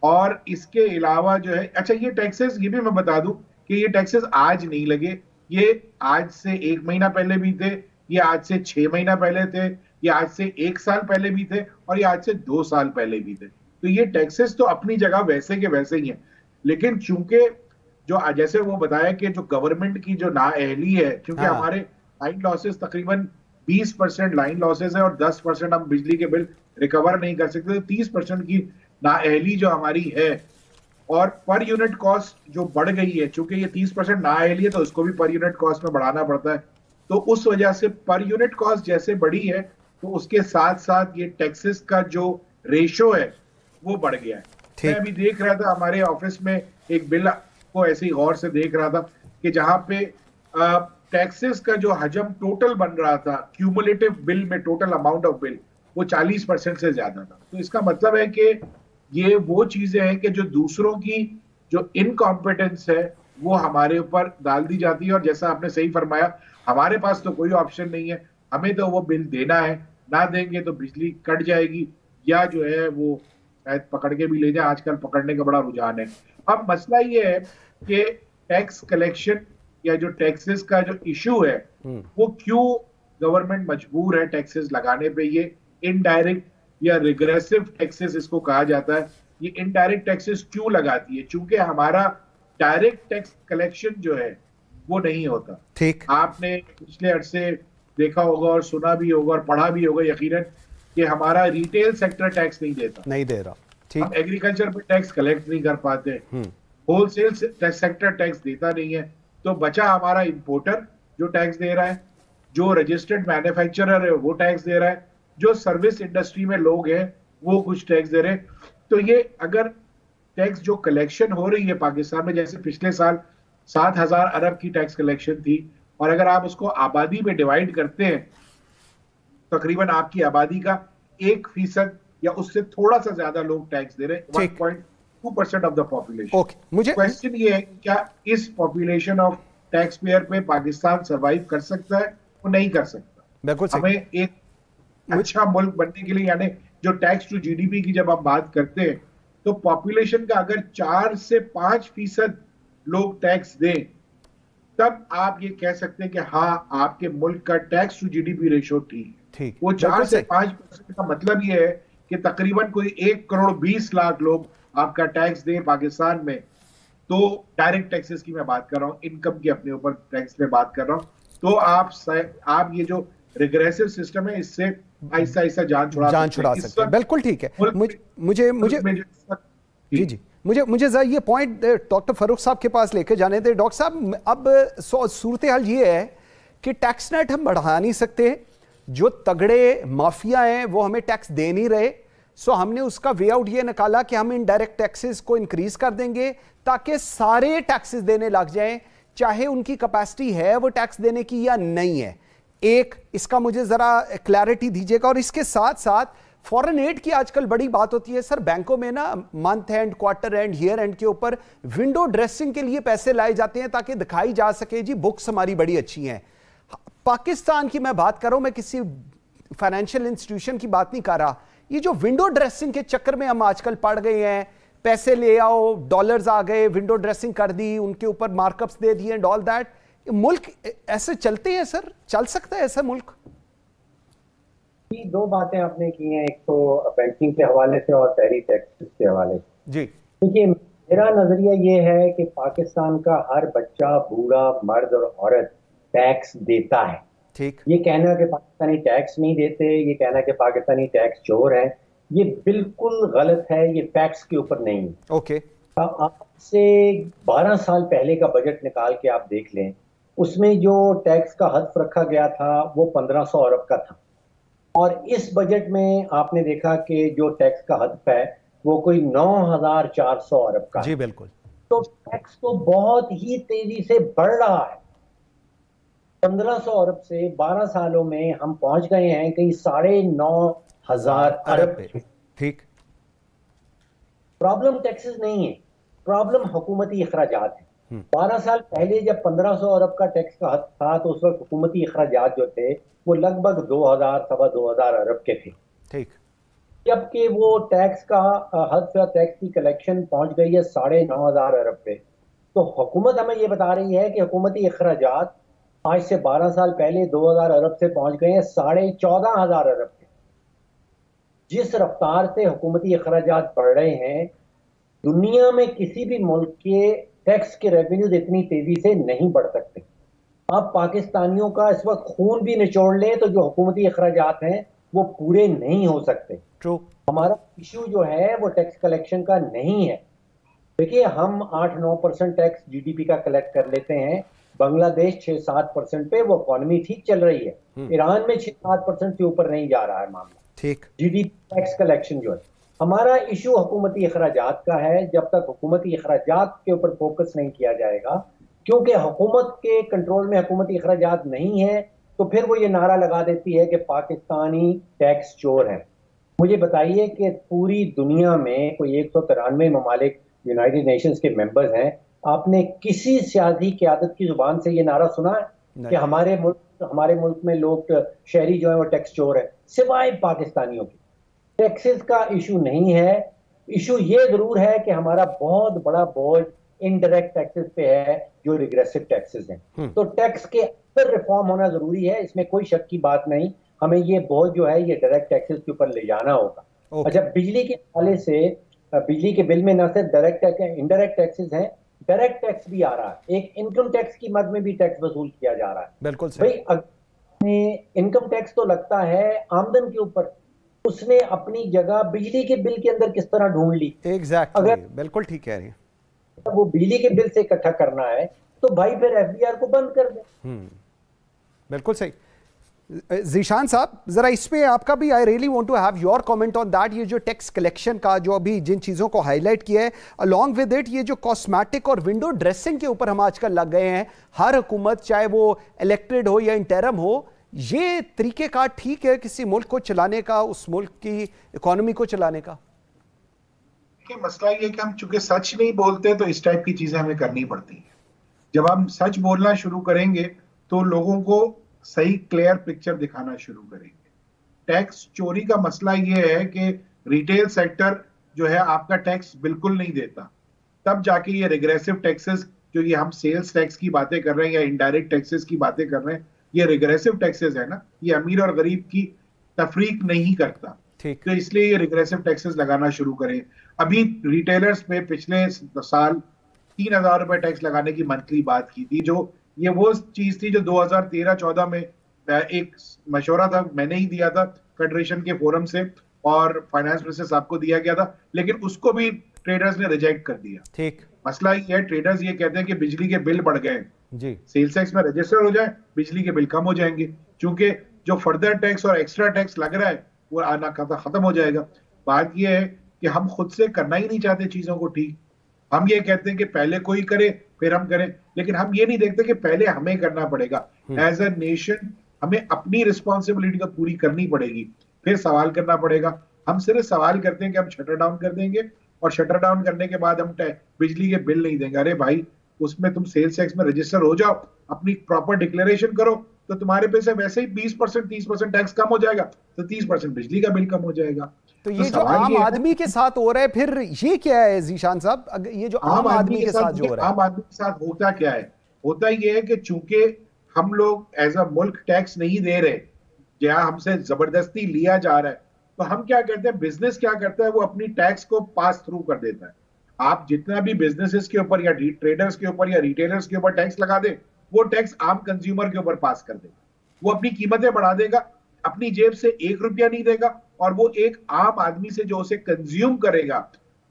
और इसके अलावा जो है, अच्छा ये टैक्सेस, ये भी मैं बता दूं कि ये टैक्सेस आज नहीं लगे, ये आज से 1 महीना पहले भी थे, ये आज से 6 महीना पहले थे, ये आज से 1 साल पहले भी थे और ये आज से 2 साल पहले भी थे। तो ये टैक्सेस तो अपनी जगह वैसे के वैसे ही हैं, लेकिन चूंकि जो जैसे वो बताया कि जो गवर्नमेंट की जो नाअहली है, क्योंकि हमारे लाइन लॉसेस तकरीबन 20% लाइन लॉसेस है और 10% हम बिजली के बिल रिकवर नहीं कर सकते, तो 30% की नाअहली जो हमारी है और पर यूनिट कॉस्ट जो बढ़ गई है, चूंकि ये 30% ना आए लिए तो उसको भी पर यूनिट कॉस्ट में बढ़ाना पड़ता है, तो उस वजह से पर यूनिट कॉस्ट जैसे बढ़ी है तो उसके साथ साथ ये टैक्सेस का जो रेशो है वो बढ़ गया है। मैं अभी देख रहा था हमारे ऑफिस में एक बिल को ऐसे ही गौर से देख रहा था कि जहां पे टैक्सेस का जो हजम टोटल बन रहा था क्यूमुलेटिव बिल में, टोटल अमाउंट ऑफ बिल, वो 40% से ज्यादा था। तो इसका मतलब है कि ये वो चीजें हैं कि जो दूसरों की जो इनकॉम्पिटेंस है वो हमारे ऊपर डाल दी जाती है, और जैसा आपने सही फरमाया, हमारे पास तो कोई ऑप्शन नहीं है, हमें तो वो बिल देना है, ना देंगे तो बिजली कट जाएगी या जो है वो शायद पकड़ के भी ले जाए। आजकल पकड़ने का बड़ा रुझान है। अब मसला ये है कि टैक्स कलेक्शन या जो टैक्सेस का जो इशू है वो क्यों गवर्नमेंट मजबूर है टैक्सेस लगाने पे। ये इनडायरेक्ट या रिग्रेसिव टैक्सेस इसको कहा जाता है। ये इनडायरेक्ट टैक्सेस क्यों लगाती है? चूंकि हमारा डायरेक्ट टैक्स कलेक्शन जो है वो नहीं होता। ठीक, आपने पिछले अरसे देखा होगा और सुना भी होगा और पढ़ा भी होगा यकीनन कि हमारा रिटेल सेक्टर टैक्स नहीं देता, नहीं दे रहा। ठीक, हम एग्रीकल्चर पे टैक्स कलेक्ट नहीं कर पाते, होलसेल सेक्टर टैक्स देता नहीं है, तो बचा हमारा इंपोर्टर जो टैक्स दे रहा है, जो रजिस्टर्ड मैन्युफैक्चरर है वो टैक्स दे रहा है, जो सर्विस इंडस्ट्री में लोग हैं वो कुछ टैक्स दे रहे हैं। तो ये अगर टैक्स जो कलेक्शन हो रही है पाकिस्तान में, जैसे पिछले साल 7,000 अरब की टैक्स कलेक्शन थी, और अगर आप उसको आबादी में डिवाइड करते हैं, तकरीबन आपकी आबादी का 1% या उससे थोड़ा सा ज्यादा लोग टैक्स दे रहे हैं, 1.2% ऑफ द पॉपुलेशन। ओके, मुझे क्वेश्चन ये है क्या इस पॉपुलेशन ऑफ टैक्स पेयर पे पाकिस्तान सरवाइव कर सकता है? वो नहीं कर सकता। बिल्कुल हमें एक अच्छा मुल्क बनने के लिए, यानी जो टैक्स टू जीडीपी की जब हम बात करते हैं, तो पॉपुलेशन का अगर 4 से 5% लोग टैक्स दें, तब आप ये कह सकते हैं कि हाँ आपके मुल्क का टैक्स टू जीडीपी रेशो ठीक है। वो 4 से 5% का मतलब ये है कि तकरीबन कोई 1,20,00,000 लोग आपका टैक्स दें पाकिस्तान में। तो डायरेक्ट टैक्सेस की मैं बात कर रहा हूँ, इनकम की अपने ऊपर टैक्स में बात कर रहा हूँ। तो आप ये जो रिग्रेसिव सिस्टम है इससे आहिस्ता आहिस्ता जान छुड़ा सकते हैं। बिल्कुल ठीक है। मुझे जरा ये पॉइंट डॉक्टर फरूख साहब के पास लेके जाने दे। डॉक्टर साहब, अब सूरत हाल ये है कि टैक्स नेट हम बढ़ा नहीं सकते, जो तगड़े माफिया हैं वो हमें टैक्स दे नहीं रहे, सो हमने उसका वे आउट ये निकाला कि हम इनडायरेक्ट टैक्सेस को इंक्रीज कर देंगे ताकि सारे टैक्सेस देने लग जाएं, चाहे उनकी कैपेसिटी है वो टैक्स देने की या नहीं है। एक इसका मुझे जरा क्लैरिटी दीजिएगा। और इसके साथ साथ फॉरेन एड की आजकल बड़ी बात होती है सर, बैंकों में ना month and, quarter and, year and के ऊपर विंडो ड्रेसिंग के लिए पैसे लाए जाते हैं ताकि दिखाई जा सके जी बुक्स हमारी बड़ी अच्छी हैं। पाकिस्तान की मैं बात कर रहा हूं, मैं किसी फाइनेंशियल इंस्टीट्यूशन की बात नहीं कर रहा। ये जो विंडो ड्रेसिंग के चक्कर में हम आजकल पड़ गए हैं, पैसे ले आओ, डॉलर्स आ गए, विंडो ड्रेसिंग कर दी, उनके ऊपर मार्कअप्स दे दिए एंड ऑल दैट, मुल्क ऐसे चलते हैं सर? चल सकता है ऐसा मुल्क? दो बातें आपने की हैं, एक तो बैंकिंग के हवाले से और पहली टैक्स के हवाले से। जी देखिए, मेरा नजरिया ये है कि पाकिस्तान का हर बच्चा, बूढ़ा, मर्द और औरत टैक्स देता है। ठीक, ये कहना कि पाकिस्तानी टैक्स नहीं देते, ये कहना कि पाकिस्तानी टैक्स चोर है, ये बिल्कुल गलत है। ये फैक्ट्स के ऊपर नहीं है। ओके, आपसे 12 साल पहले का बजट निकाल के आप देख लें, उसमें जो टैक्स का हद रखा गया था वो 1500 अरब का था, और इस बजट में आपने देखा कि जो टैक्स का हद है वो कोई 9,400 अरब का। जी बिल्कुल। तो टैक्स तो बहुत ही तेजी से बढ़ रहा है। 1500 अरब से 12 सालों में हम पहुंच गए हैं कहीं 9,500 अरब पे। ठीक, प्रॉब्लम टैक्सेस नहीं है, प्रॉब्लम हुकूमती इखराजात है। 12 साल पहले जब 1500 अरब का टैक्स का हद था तो उस वक्त हुकूमती इखराजात जो थे वो लगभग 2,000 सवा 2,000 अरब के थे। ठीक, जबकि वो टैक्स का हद से टैक्स की कलेक्शन पहुंच गई है 9,500 अरब पे। तो हुकूमत हमें ये बता रही है कि हुकूमती इखराजात आज से 12 साल पहले 2,000 अरब से पहुंच गए हैं 14,500 अरब पे। जिस रफ्तार से हुकूमती इखराजात बढ़ रहे हैं, दुनिया में किसी भी मुल्क के टैक्स के रेवेन्यूज इतनी तेजी से नहीं बढ़ सकते। आप पाकिस्तानियों का इस वक्त खून भी निचोड़ लें तो जो हुकूमती अखराजात हैं वो पूरे नहीं हो सकते। ट्रू। हमारा इशू जो है वो टैक्स कलेक्शन का नहीं है, देखिए, हम 8-9% टैक्स जीडीपी का कलेक्ट कर लेते हैं। बांग्लादेश 6-7% पे, वो इकोनॉमी ठीक चल रही है। ईरान में 6-7% से ऊपर नहीं जा रहा है मामला, ठीक, जीडीपी टैक्स कलेक्शन जो है। हमारा इशू हुकूमती अखराजात का है। जब तक हुकूमती अखराजात के ऊपर फोकस नहीं किया जाएगा, क्योंकि हुकूमत के कंट्रोल में हुकूमती अखराजात नहीं है, तो फिर वो ये नारा लगा देती है कि पाकिस्तानी टैक्स चोर है। मुझे बताइए कि पूरी दुनिया में कोई 193 ममालिक यूनाइटेड नेशंस के मेंबर्स हैं, आपने किसी सियासी क़यादत की जुबान से ये नारा सुना है कि हमारे मुल्क में लोग, शहरी जो है वो टैक्स चोर है? सिवाय पाकिस्तानियों के। टैक्सेस का इशू नहीं है। इशू ये जरूर है कि हमारा बहुत बड़ा बोझ इनडायरेक्ट टैक्सेस पे है, जो रिग्रेसिव टैक्सेस हैं। तो टैक्स के अंदर रिफॉर्म होना जरूरी है, इसमें कोई शक की बात नहीं। हमें ये बोझ जो है ये डायरेक्ट टैक्सेस के ऊपर ले जाना होगा। अच्छा, बिजली के हवाले से, बिजली के बिल में न सिर्फ डायरेक्ट इनडायरेक्ट टैक्सेस हैं, डायरेक्ट टैक्स भी आ रहा है। एक इनकम टैक्स की मद में भी टैक्स वसूल किया जा रहा है। बिल्कुल सही। भाई, इनकम टैक्स तो लगता है आमदन के ऊपर, उसने अपनी जगह बिजली के बिल के अंदर किस तरह ढूंढ ली। अगर बिल्कुल ठीक कह रही है, वो बिजली के बिल से इकट्ठा करना है तो भाई फिर एफबीआर को बंद कर दे। बिल्कुल सही। ज़ीशान साहब, जरा इस पे आपका भी, I really want to have your comment on that. ये जो टैक्स कलेक्शन का जो अभी जिन चीज़ों को हाईलाइट किया है, अलॉन्ग विद इट ये जो कॉस्मेटिक और विंडो ड्रेसिंग के ऊपर हम आजकल लग गए हैं, हर हुकूमत चाहे वो इलेक्टेड हो या इंटरम हो, ये तरीक़ेकार ठीक है किसी मुल्क को चलाने का, उस मुल्क की इकोनॉमी को चलाने का? मसला ये है कि हम चूंकि सच नहीं बोलते तो इस टाइप की चीजें हमें करनी पड़ती हैं। जब हम सच बोलना शुरू करेंगे तो लोगों को सही क्लियर पिक्चर दिखाना शुरू करेंगे। टैक्स चोरी का मसला ये है कि रिटेल सेक्टर जो है आपका टैक्स बिल्कुल नहीं देता, तब जाके ये रिग्रेसिव टैक्सेस, जो ये हम सेल्स टैक्स की बातें कर रहे हैं या इनडायरेक्ट टैक्सेस की बातें कर रहे हैं, ये रिग्रेसिव टैक्सेस है ना, ये अमीर और गरीब की तफरीक नहीं करता। तो इसलिए ये रिग्रेसिव टैक्सेस लगाना शुरू करें। अभी रिटेलर्स पे पिछले साल 3,000 रुपए टैक्स लगाने की मंथली बात की थी, जो ये वो चीज थी जो 2013-14 में एक मशवरा था, मैंने ही दिया था फेडरेशन के फोरम से और फाइनेंस मिनिस्टर साहब को दिया गया था, लेकिन उसको भी ट्रेडर्स ने रिजेक्ट कर दिया। ठीक, मसला ये है, ट्रेडर्स ये कहते हैं कि बिजली के बिल बढ़ गए जी, सेल्स टैक्स में रजिस्टर हो जाए, बिजली के बिल कम हो जाएंगे, क्योंकि जो फर्दर टैक्स और एक्स्ट्रा टैक्स लग रहा है वो आना खत्म हो जाएगा। बात ये है कि हम खुद से करना ही नहीं चाहते चीजों को ठीक। हम ये कहते हैं कि पहले कोई करे फिर हम करें, लेकिन हम ये नहीं देखते कि पहले हमें करना पड़ेगा। एज अ नेशन हमें अपनी रिस्पॉन्सिबिलिटी को पूरी करनी पड़ेगी, फिर सवाल करना पड़ेगा। हम सिर्फ सवाल करते हैं कि हम शटर डाउन कर देंगे और शटर डाउन करने के बाद हम बिजली के बिल नहीं देंगे। अरे भाई, उसमें तुम सेल्स टैक्स में रजिस्टर हो जाओ, अपनी प्रॉपर डिक्लेरेशन करो, तो तुम्हारे पे से वैसे ही 20% 30% टैक्स कम हो जाएगा, तो 30% बिजली का बिल कम हो जाएगा। तो ये जो आम आदमी के साथ हो रहा है, फिर ये क्या है ज़ीशान साहब? ये जो आम आदमी के साथ जो हो रहा है, आम आदमी के साथ होता क्या है? होता ये है कि चूंकि हम लोग एज अ मुल्क टैक्स नहीं दे रहे, या हमसे जबरदस्ती लिया जा रहा है, तो हम क्या करते हैं, बिजनेस क्या करता है, वो अपनी टैक्स को पास थ्रू कर देता है। आप जितना भी बिजनेसेस के ऊपर या ट्रेडर्स के ऊपर या रिटेलर्स के ऊपर टैक्स लगा दे, वो टैक्स आम कंज्यूमर के ऊपर पास कर देगा। वो अपनी कीमतें बढ़ा देगा, अपनी जेब से 1 रुपया नहीं देगा, और वो एक आम आदमी से जो उसे कंज्यूम करेगा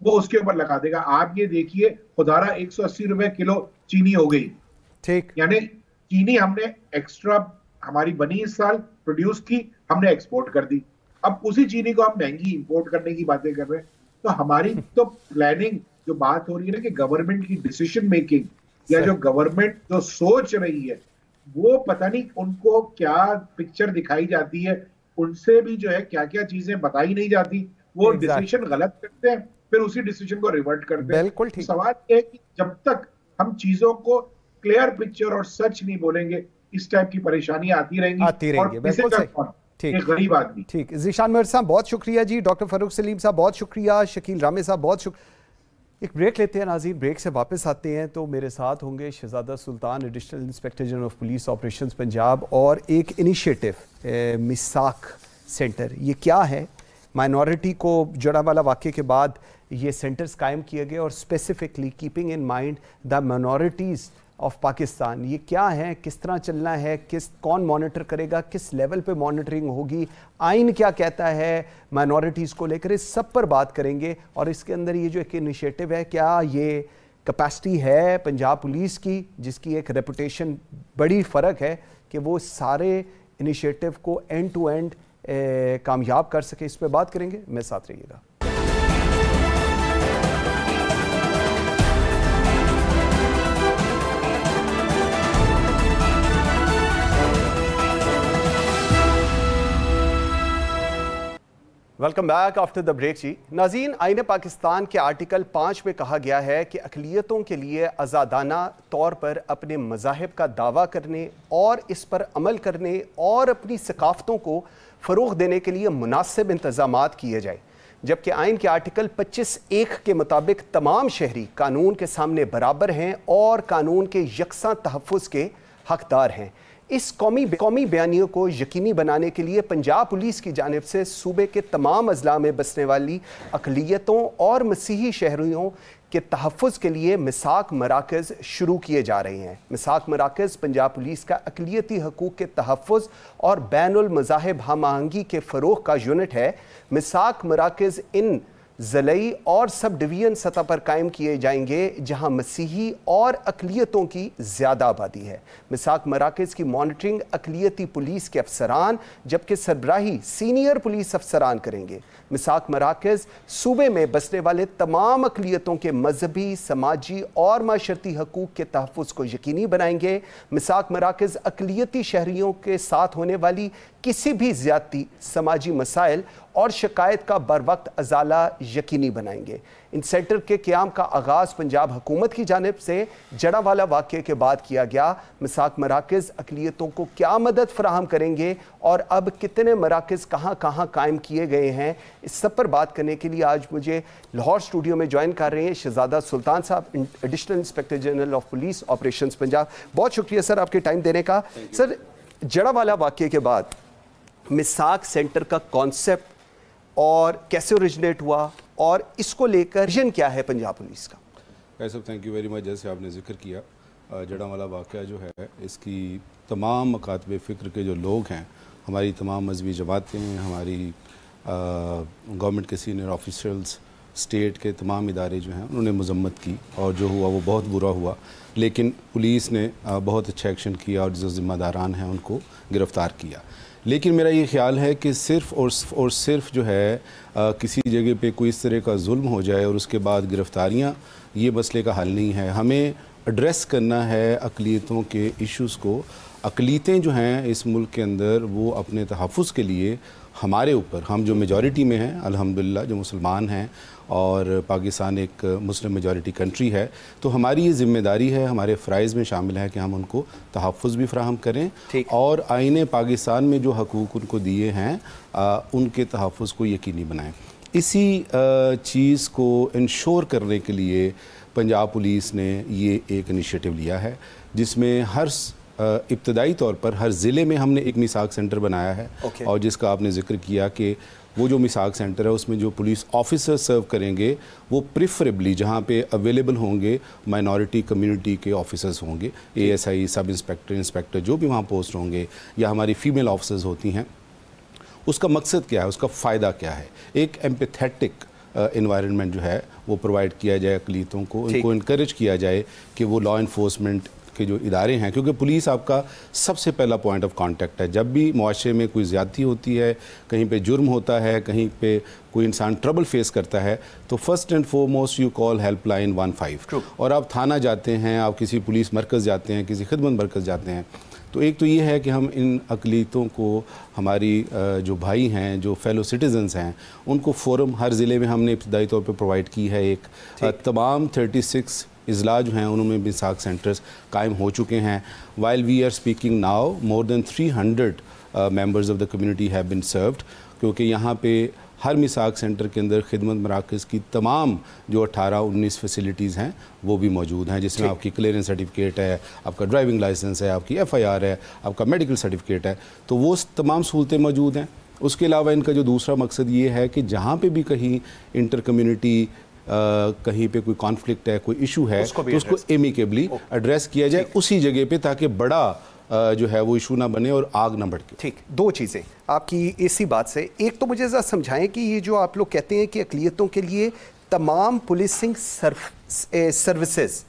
वो उसके ऊपर लगा देगा। आप ये देखिए, खुदारा 180 रुपए किलो चीनी हो गई। ठीक, यानी चीनी हमने एक्स्ट्रा हमारी बनी इस साल प्रोड्यूस की, हमने एक्सपोर्ट कर दी। अब उसी चीनी को हम महंगी इंपोर्ट करने की बातें कर रहे हैं। तो हमारी तो प्लानिंग जो बात हो रही है ना, कि गवर्नमेंट की डिसीजन मेकिंग या जो गवर्नमेंट जो सोच रही है, वो पता नहीं उनको क्या पिक्चर दिखाई जाती है, उनसे भी जो है क्या क्या चीजें बताई नहीं जाती। वो डिसीजन गलत करते हैं, फिर उसी डिसीजन को रिवर्ट करते हैं। बिल्कुल ठीक। सवाल ये है कि जब तक हम चीजों को क्लियर पिक्चर और सच नहीं बोलेंगे, इस टाइप की परेशानियां आती रहेंगी। बिल्कुल सही। ठीक, एक गरीब आदमी। ठीक, ज़ीशान मिर्ज़ा साहब बहुत शुक्रिया जी, डॉक्टर फ़ारूक सलीम साहब बहुत शुक्रिया, शकील रामे साहब बहुत शुक्रिया। एक ब्रेक लेते हैं नाज़रीन, ब्रेक से वापस आते हैं तो मेरे साथ होंगे Shahzada Sultan, additional inspector general of police operations Punjab, और एक इनिशिएटिव मिसाक सेंटर। ये क्या है? माइनॉरिटी को जड़ावाला वाक़े के बाद ये सेंटर्स कायम किए गए, और specifically keeping in mind the minorities of Pakistan, ये क्या है, किस तरह चलना है, कौन मॉनिटर करेगा, किस लेवल पे मॉनिटरिंग होगी, आइन क्या कहता है माइनॉरिटीज़ को लेकर, इस सब पर बात करेंगे। और इसके अंदर ये जो एक इनिशिएटिव है, क्या ये कैपेसिटी है पंजाब पुलिस की, जिसकी एक रेपुटेशन बड़ी फ़र्क है कि वो सारे इनिशिएटिव को एंड टू एंड कामयाब कर सके, इस पर बात करेंगे। मेरे साथ रहिएगा। Welcome back after the break जी। नाज़रीन, आईन पाकिस्तान के आर्टिकल 5 में कहा गया है कि अक़लियतों के लिए आज़ादाना तौर पर अपने मज़ाहिब का दावा करने और इस पर अमल करने और अपनी सकाफ़तों को फ़रोग़ देने के लिए मुनासिब इंतज़ामात किए जाए, जबकि आइन के आर्टिकल 25(1) के मुताबिक तमाम शहरी कानून के सामने बराबर हैं और कानून के यकसा तहफ़्फ़ुज़ के हकदार हैं। इस कौमी बयानियों को यकीनी बनाने के लिए पंजाब पुलिस की जानिब से सूबे के तमाम अजला में बसने वाली अक़लियतों और मसीही शहरियों के तहफ़्फ़ुज़ के लिए मिसाक मराकज़ शुरू किए जा रहे हैं। मिसाक मराकज़ पंजाब पुलिस का अक़लियती हकूक़ के तहफ़्फ़ुज़ और बैनुल मज़ाहिब हम आहंगी के फ़रोग़ का यूनिट है। मिसाक मराकज़ इन ज़िलई और सब डिवीज़न सतह पर कायम किए जाएंगे जहां मसीही और अक़लियतों की ज़्यादा आबादी है। मिसाक मराकज़ की मॉनिटरिंग अक़लियती पुलिस के अफसरान जबकि सरबराही सीनियर पुलिस अफसरान करेंगे। मिसाक मराकज़ सूबे में बसने वाले तमाम अक़लियतों के मजहबी, समाजी और माशरती हकूक़ के तहफ़्फ़ुज़ को यकीनी बनाएंगे। मिसाक मराकज़ अक़लियती शहरियों के साथ होने वाली किसी भी ज़्यादती, समाजी मसाइल और शिकायत का बर वक्त अजाला यकीनी बनाएंगे। इन सेंटर के क़याम का आगाज़ पंजाब हुकूमत की जानिब से जड़ावाला वाक़े के बाद किया गया। मिसाक मराकज़ अक़लियतों को क्या मदद फराहम करेंगे और अब कितने मराकज़ कहाँ कहाँ कायम किए गए हैं, इस सब पर बात करने के लिए आज मुझे लाहौर स्टूडियो में ज्वाइन कर रहे हैं शहजादा सुल्तान साहब, additional inspector general of police operations Punjab. बहुत शुक्रिया सर आपके टाइम देने का। सर, जड़ावाला वाक़े के बाद मिसाक सेंटर का कॉन्सेप्ट और कैसे ओरिजिनेट हुआ और इसको लेकर विजन क्या है पंजाब पुलिस का? कैसे, थैंक यू वेरी मच। जैसे आपने जिक्र किया, जड़ावाला वाक़या जो है, इसकी तमाम मकातबे फ़िक्र के जो लोग हैं, हमारी तमाम मजहबी जमातें, हमारी गवर्नमेंट के सीनियर ऑफिसर्स, स्टेट के तमाम इदारे जो हैं, उन्होंने मजम्मत की और जो हुआ वो बहुत बुरा हुआ। लेकिन पुलिस ने बहुत अच्छा एक्शन किया और जो ज़िम्मेदारान हैं उनको गिरफ़्तार किया। लेकिन मेरा ये ख्याल है कि सिर्फ़ और सिर्फ जो है किसी जगह पे कोई इस तरह का जुल्म हो जाए और उसके बाद गिरफ़्तारियाँ, ये मसले का हल नहीं है। हमें एड्रेस करना है अक़लियतों के इश्यूज़ को। अक़लियतें जो हैं इस मुल्क के अंदर, वो अपने तहफ़्फ़ुज़ के लिए हमारे ऊपर, हम जो मेजॉरिटी में हैं अल्हम्दुलिल्लाह, जो मुसलमान हैं और पाकिस्तान एक मुस्लिम मेजॉरिटी कंट्री है, तो हमारी ये ज़िम्मेदारी है, हमारे फ़राइज़ में शामिल है कि हम उनको तहफ़्फ़ुज़ भी फ़राहम करें और आईने पाकिस्तान में जो हकूक़ उनको दिए हैं उनके तहफ़्फ़ुज़ को यकीनी बनाएं। इसी चीज़ को इंश्योर करने के लिए पंजाब पुलिस ने ये एक इनिशिएटिव लिया है, जिसमें हर इब्तदाई तौर पर हर ज़िले में हमने एक मिसाक सेंटर बनाया है। और जिसका आपने ज़िक्र किया कि वो जो मिसाक सेंटर है उसमें जो पुलिस ऑफिसर सर्व करेंगे वो प्रिफरेबली जहाँ पे अवेलेबल होंगे माइनॉरिटी कम्युनिटी के ऑफिसर्स होंगे, ASI, सब इंस्पेक्टर, इंस्पेक्टर जो भी वहाँ पोस्ट होंगे, या हमारी फ़ीमेल ऑफिसर्स होती हैं। उसका मकसद क्या है, उसका फ़ायदा क्या है? एक एम्पैथेटिक इन्वायरमेंट जो है वो प्रोवाइड किया जाए अक़लियतों को, उनको इनकरेज किया जाए कि वो लॉ इन्फोर्समेंट के जो इदारे हैं, क्योंकि पुलिस आपका सबसे पहला पॉइंट ऑफ कांटेक्ट है। जब भी मुआशरे में कोई ज़्यादती होती है, कहीं पे जुर्म होता है, कहीं पे कोई इंसान ट्रबल फेस करता है, तो first and foremost you call helpline 15। और आप थाना जाते हैं, आप किसी पुलिस मरकज़ जाते हैं, किसी खिदमत मरकज़ जाते हैं, तो एक तो ये है कि हम इन अक़लियतों को, हमारी जो भाई हैं, जो फेलो सिटीजन्स हैं, उनको फ़ोरम हर ज़िले में हमने इब्तदाई तौर पर प्रोवाइड की है। एक तमाम 36 इज़ला जो हैं उनमें मिसाक सेंटर्स कायम हो चुके हैं। While we are speaking now more than 300 members of the community have been served, क्योंकि यहाँ पे हर मिसाक सेंटर के अंदर खिदमत मराकज़ की तमाम जो 18-19 फैसिलिटीज़ हैं वो भी मौजूद हैं, जिसमें आपकी क्लियरेंस सर्टिफिकेट है, आपका ड्राइविंग लाइसेंस है, आपकी FIR है, आपका मेडिकल सर्टिफिकेट है, तो वो तमाम सहूलतें मौजूद हैं। उसके अलावा इनका जो दूसरा मकसद ये है कि जहाँ पे भी कहीं इंटर कम्युनिटी कहीं पे कोई कॉन्फ्लिक्ट है, कोई इशू है, तो उसको एमिकेबली एड्रेस किया जाए उसी जगह पे, ताकि बड़ा जो है वो इशू ना बने और आग ना भड़के। ठीक, दो चीज़ें आपकी इसी बात से, एक तो मुझे ज़रा समझाएं कि ये जो आप लोग कहते हैं कि अक़लियतों के लिए तमाम पुलिसिंग सर्विसेज,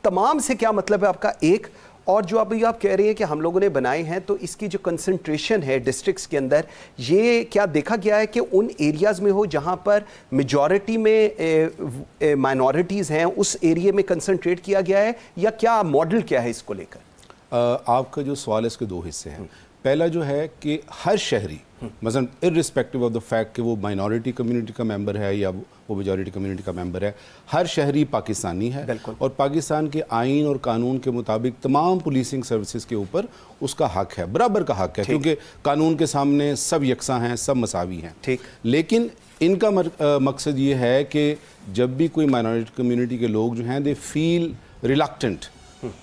तमाम से क्या मतलब है आपका? एक, और जो अभी आप कह रहे हैं कि हम लोगों ने बनाए हैं, तो इसकी जो कंसंट्रेशन है डिस्ट्रिक्ट्स के अंदर, ये क्या देखा गया है कि उन एरियाज़ में हो जहां पर मेजॉरिटी में माइनॉरिटीज़ हैं, उस एरिया में कंसंट्रेट किया गया है, या क्या मॉडल क्या है इसको लेकर? आपका जो सवाल है इसके दो हिस्से हैं। पहला जो है कि हर शहरी, मसलन इर्रिस्पेक्टिव ऑफ द फैक्ट कि वो माइनॉरिटी कम्युनिटी का मेंबर है या वो मेजॉरिटी कम्युनिटी का मेंबर है, हर शहरी पाकिस्तानी है और पाकिस्तान के आइन और कानून के मुताबिक तमाम पुलिसिंग सर्विसेज के ऊपर उसका हक है, बराबर का हक है, क्योंकि कानून के सामने सब यकसा हैं, सब मसावी हैं। ठीक, लेकिन इनका मकसद ये है कि जब भी कोई माइनॉरिटी कम्युनिटी के लोग जो हैं they feel reluctant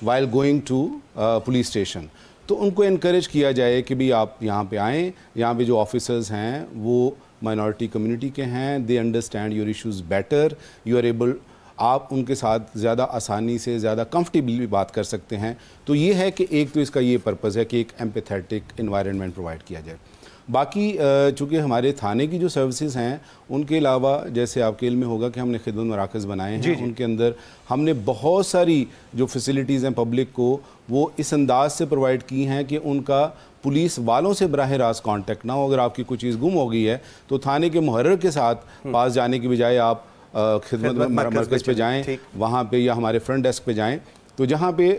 while going to police station, तो उनको इनकरेज किया जाए कि भी आप यहाँ पे आएँ, यहाँ पे जो ऑफिसर्स हैं वो माइनॉरिटी कम्युनिटी के हैं, they understand your issues better, you are able, आप उनके साथ ज़्यादा आसानी से, ज़्यादा कंफर्टेबली बात कर सकते हैं। तो ये है कि एक तो इसका ये पर्पज़ है कि एक एम्पैथेटिक एनवायरनमेंट प्रोवाइड किया जाए। बाकी चूँकि हमारे थाने की जो सर्विसेज हैं उनके अलावा, जैसे आपके इल्म में होगा कि हमने खिदमत मराकज़ बनाए हैं, उनके अंदर हमने बहुत सारी जो फैसिलिटीज़ हैं पब्लिक को वो इस अंदाज से प्रोवाइड की हैं कि उनका पुलिस वालों से बराह रास्त कांटेक्ट ना हो। अगर आपकी कोई चीज़ गुम हो गई है तो थाने के मुहर्रिर के साथ पास जाने की बजाय आप खिदमत मरकज़ पे जाएँ, वहाँ पे, या हमारे फ्रंट डेस्क पे जाएँ, तो जहाँ पे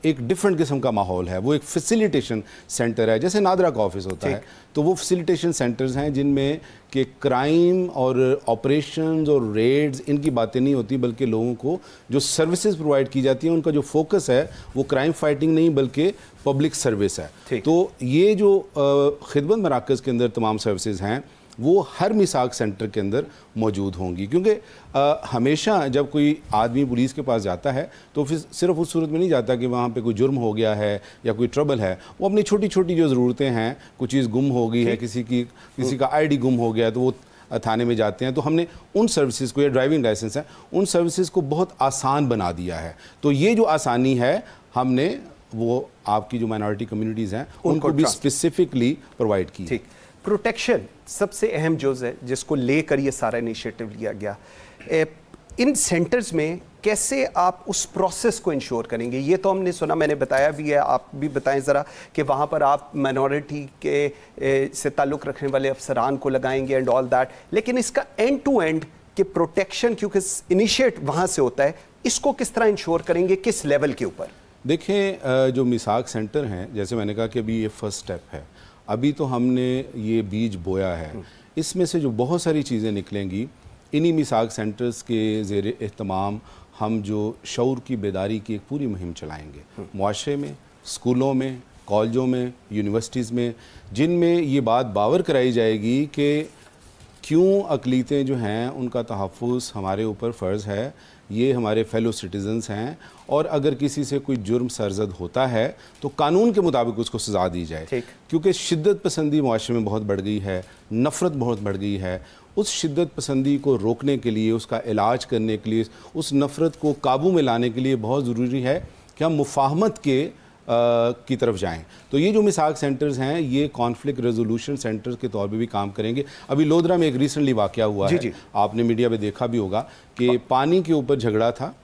एक डिफरेंट किस्म का माहौल है, वो एक फैसिलिटेशन सेंटर है, जैसे नादरा का ऑफिस होता है, तो वो फैसिलिटेशन सेंटर्स हैं जिनमें कि क्राइम और ऑपरेशंस और रेड्स इनकी बातें नहीं होती, बल्कि लोगों को जो सर्विसेज प्रोवाइड की जाती हैं उनका जो फोकस है वो क्राइम फाइटिंग नहीं बल्कि पब्लिक सर्विस है। तो ये जो खिदमत मराकज़ के अंदर तमाम सर्विसेज हैं वो हर मिसाक सेंटर के अंदर मौजूद होंगी, क्योंकि हमेशा जब कोई आदमी पुलिस के पास जाता है तो फिर सिर्फ उस सूरत में नहीं जाता कि वहाँ पे कोई जुर्म हो गया है या कोई ट्रबल है, वो अपनी छोटी छोटी जो ज़रूरतें हैं, कुछ चीज़ गुम हो गई है, किसी का आईडी गुम हो गया तो वो थाने में जाते हैं, तो हमने उन सर्विसेज को, या ड्राइविंग लाइसेंस है, उन सर्विसेज को बहुत आसान बना दिया है। तो ये जो आसानी है हमने वो आपकी जो माइनॉरिटी कम्युनिटीज़ हैं उनको भी स्पेसिफिकली प्रोवाइड की। ठीक, प्रोटेक्शन सबसे अहम जुज़ है जिसको लेकर ये सारा इनिशिएटिव लिया गया। इन सेंटर्स में कैसे आप उस प्रोसेस को इंश्योर करेंगे? ये तो हमने सुना, मैंने बताया भी है, आप भी बताएं ज़रा कि वहाँ पर आप माइनॉरिटी के से ताल्लुक़ रखने वाले अफसरान को लगाएंगे एंड ऑल दैट, लेकिन इसका एंड टू एंड के प्रोटेक्शन, क्योंकि इनिशिएट वहाँ से होता है, इसको किस तरह इंश्योर करेंगे, किस लेवल के ऊपर? देखें, जो मिसाक सेंटर हैं, जैसे मैंने कहा कि अभी ये फर्स्ट स्टेप है, अभी तो हमने ये बीज बोया है, इसमें से जो बहुत सारी चीज़ें निकलेंगी इन्हीं मिसाक सेंटर्स के ज़ेर एहतमाम हम जो शऊर की बेदारी की एक पूरी मुहिम चलाएंगे, मुआशरे में, स्कूलों में, कॉलेजों में, यूनिवर्सिटीज़ में, जिनमें ये बात बावर कराई जाएगी कि क्यों अक़लियतें जो हैं उनका तहफ़्फ़ुज़ हमारे ऊपर फ़र्ज़ है, ये हमारे फेलो सिटीज़न्स हैं, और अगर किसी से कोई जुर्म सरजद होता है तो कानून के मुताबिक उसको सज़ा दी जाए, क्योंकि शिद्दत पसंदी मुआशरे में बहुत बढ़ गई है, नफ़रत बहुत बढ़ गई है। उस शिद्दत पसंदी को रोकने के लिए, उसका इलाज करने के लिए, उस नफ़रत को काबू में लाने के लिए बहुत ज़रूरी है कि हम मुफाहमत के की तरफ जाएं। तो ये जो मिसाक सेंटर्स हैं ये कॉन्फ्लिक्ट रेजोल्यूशन सेंटर्स के तौर पे भी काम करेंगे। अभी लोधरा में एक रिसेंटली वाक़या हुआ है, आपने मीडिया में देखा भी होगा कि पानी के ऊपर झगड़ा था,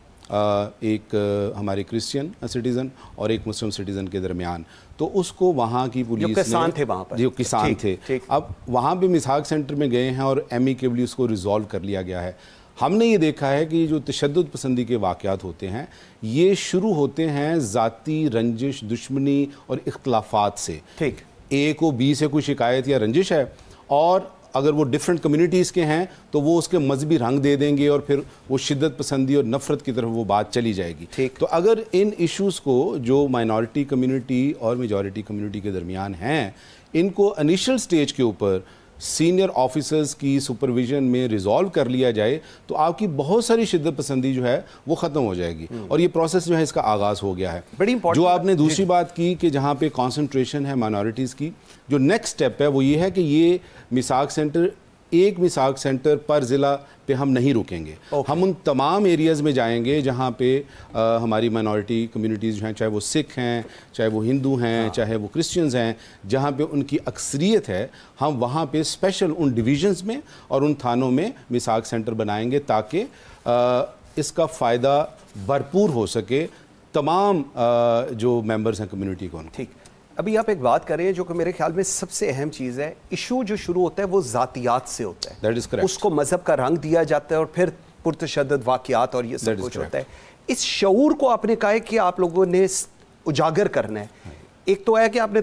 एक हमारे क्रिश्चियन सिटीज़न और एक मुस्लिम सिटीज़न के दरमियान, तो उसको वहाँ की पुलिस, जो किसान थे वहाँ पर, जो किसान थे, अब वहाँ पे मिसाक सेंटर में गए हैं और एमिकेबली उसको रिजॉल्व कर लिया गया है। हमने ये देखा है कि जो तशद्दुद पसंदी के वाक़यात होते हैं ये शुरू होते हैं ज़ाती रंजिश, दुश्मनी और इख्तलाफात से। ठीक, ए को बी से कोई शिकायत या रंजिश है, और अगर वो डिफरेंट कम्युनिटीज़ के हैं तो वो उसके मजहबी रंग दे देंगे और फिर वो शिद्दत पसंदी और नफ़रत की तरफ वो बात चली जाएगी। तो अगर इन इश्यूज़ को जो माइनॉरिटी कम्युनिटी और मेजॉरिटी कम्युनिटी के दरमियान हैं, इनको इनिशियल स्टेज के ऊपर सीनियर ऑफिसर्स की सुपरविजन में रिजॉल्व कर लिया जाए तो आपकी बहुत सारी शिद्दत पसंदी जो है वो ख़त्म हो जाएगी, और ये प्रोसेस जो है इसका आगाज़ हो गया है। बड़ी जो आपने दूसरी बात की कि जहाँ पे कंसंट्रेशन है माइनॉरिटीज़ की, जो नेक्स्ट स्टेप है वो ये है कि ये मिसाक सेंटर एक मिसाक सेंटर पर ज़िला पे हम नहीं रुकेंगे। हम उन तमाम एरियाज़ में जाएंगे जहाँ पे हमारी माइनॉरिटी कम्युनिटीज़ हैं, चाहे वो सिख हैं, चाहे वो हिंदू हैं, चाहे वो क्रिश्चियंस हैं, जहाँ पे उनकी अक्सरियत है, हम वहाँ पे स्पेशल उन डिविजन्स में और उन थानों में मिसाक सेंटर बनाएंगे ताकि इसका फ़ायदा भरपूर हो सके तमाम जो मेंबर्स हैं कम्युनिटी को। ठीक, अभी आप एक बात करें जो कि मेरे ख्याल में सबसे अहम चीज़ है, इशू जो शुरू होता है वो ज़ातियात से होता है। That is correct. उसको मजहब का रंग दिया जाता है और फिर पुरतशद्दद वाक़यात और ये सब कुछ होता है। इस शऊर को आपने कहा है कि आप लोगों ने उजागर करना है। एक तो है कि आपने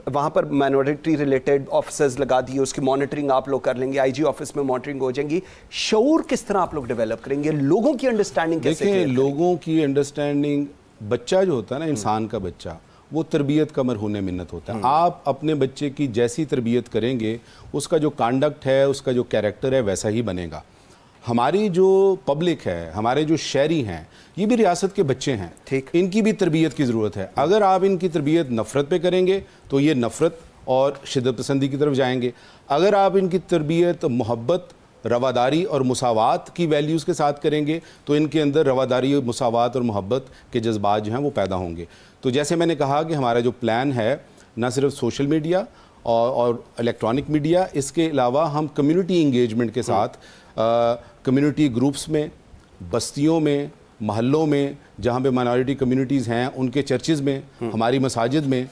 वहाँ पर माइनॉरिटी रिलेटेड ऑफिसर्स लगा दिए, उसकी मॉनिटरिंग आप लोग कर लेंगे, आईजी ऑफिस में मॉनिटरिंग हो जाएंगी। शऊर किस तरह आप लोग डेवलप करेंगे, लोगों की अंडरस्टैंडिंग कैसे? देखिए, लोगों की अंडरस्टैंडिंग, बच्चा जो होता है ना, इंसान का बच्चा, वो तरबियत का मरहून मिन्नत होता है। आप अपने बच्चे की जैसी तरबियत करेंगे, उसका जो कंडक्ट है, उसका जो कैरेक्टर है, वैसा ही बनेगा। हमारी जो पब्लिक है, हमारे जो शहरी हैं, ये भी रियासत के बच्चे हैं, ठीक, इनकी भी तरबियत की ज़रूरत है। अगर आप इनकी तरबियत नफ़रत पे करेंगे तो ये नफ़रत और शिद्दत पसंदी की तरफ जाएंगे। अगर आप इनकी तरबियत मोहब्बत, रवादारी और मुसावात की वैल्यूज़ के साथ करेंगे तो इनके अंदर रवादारी, मुसावात और मोहब्बत के जज्बात जो हैं वो पैदा होंगे। तो जैसे मैंने कहा कि हमारा जो प्लान है, ना सिर्फ सोशल मीडिया और इलेक्ट्रॉनिक मीडिया, इसके अलावा हम कम्युनिटी इंगेजमेंट के साथ कम्युनिटी ग्रुप्स में, बस्तियों में, महल्लों में, जहाँ पे माइनॉरिटी कम्युनिटीज़ हैं, उनके चर्चेज़ में, हमारी मसाजिद में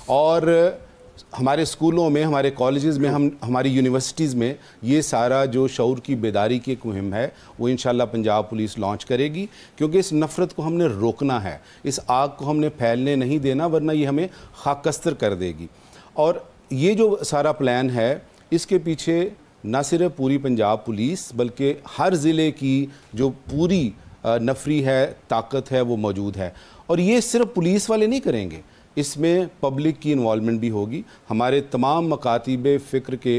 और हमारे स्कूलों में, हमारे कॉलेजेस में, हमारी यूनिवर्सिटीज़ में ये सारा जो शऊर की बेदारी की एक मुहिम है वो इंशाल्लाह पंजाब पुलिस लॉन्च करेगी। क्योंकि इस नफ़रत को हमने रोकना है, इस आग को हमने फैलने नहीं देना, वरना ये हमें खाकस्तर कर देगी। और ये जो सारा प्लान है, इसके पीछे ना सिर्फ पूरी पंजाब पुलिस बल्कि हर ज़िले की जो पूरी नफरी है, ताकत है, वो मौजूद है। और ये सिर्फ पुलिस वाले नहीं करेंगे, इसमें पब्लिक की इन्वॉल्वमेंट भी होगी। हमारे तमाम मकातिब फ़िक्र के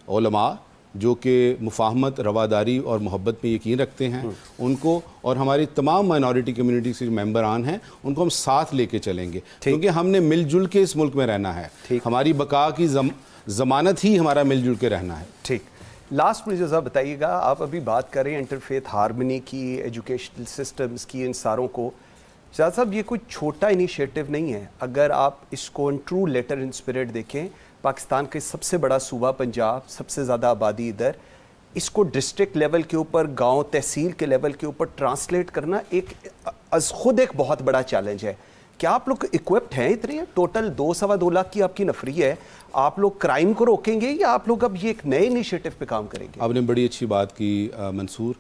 उलमा जो कि मुफाहमत, रवादारी और मोहब्बत में यकीन रखते हैं, उनको, और हमारी तमाम माइनॉरिटी कम्युनिटी के जो मेंबरान हैं, उनको हम साथ लेके चलेंगे। क्योंकि हमने मिलजुल के इस मुल्क में रहना है। हमारी बका की ज़मानत ही हमारा मिलजुल के रहना है। ठीक, लास्ट मुझे ज़रा बताइएगा, आप अभी बात करें इंटरफेथ हार्मनी की, एजुकेशनल सिस्टम्स की, इन सारों को, शाहद साहब ये कोई छोटा इनिशिएटिव नहीं है। अगर आप इसको in true letter in spirit देखें, पाकिस्तान के सबसे बड़ा सूबा पंजाब, सबसे ज़्यादा आबादी इधर, इसको डिस्ट्रिक्ट लेवल के ऊपर, गांव तहसील के लेवल के ऊपर ट्रांसलेट करना एक खुद एक बहुत बड़ा चैलेंज है। क्या आप लोग इक्विप्ड हैं इतने? टोटल 2-2.25 लाख की आपकी नफरी है, आप लोग क्राइम को रोकेंगे या आप लोग अब ये एक नए इनिशिएटिव पे काम करेंगे? आपने बड़ी अच्छी बात की मंसूर।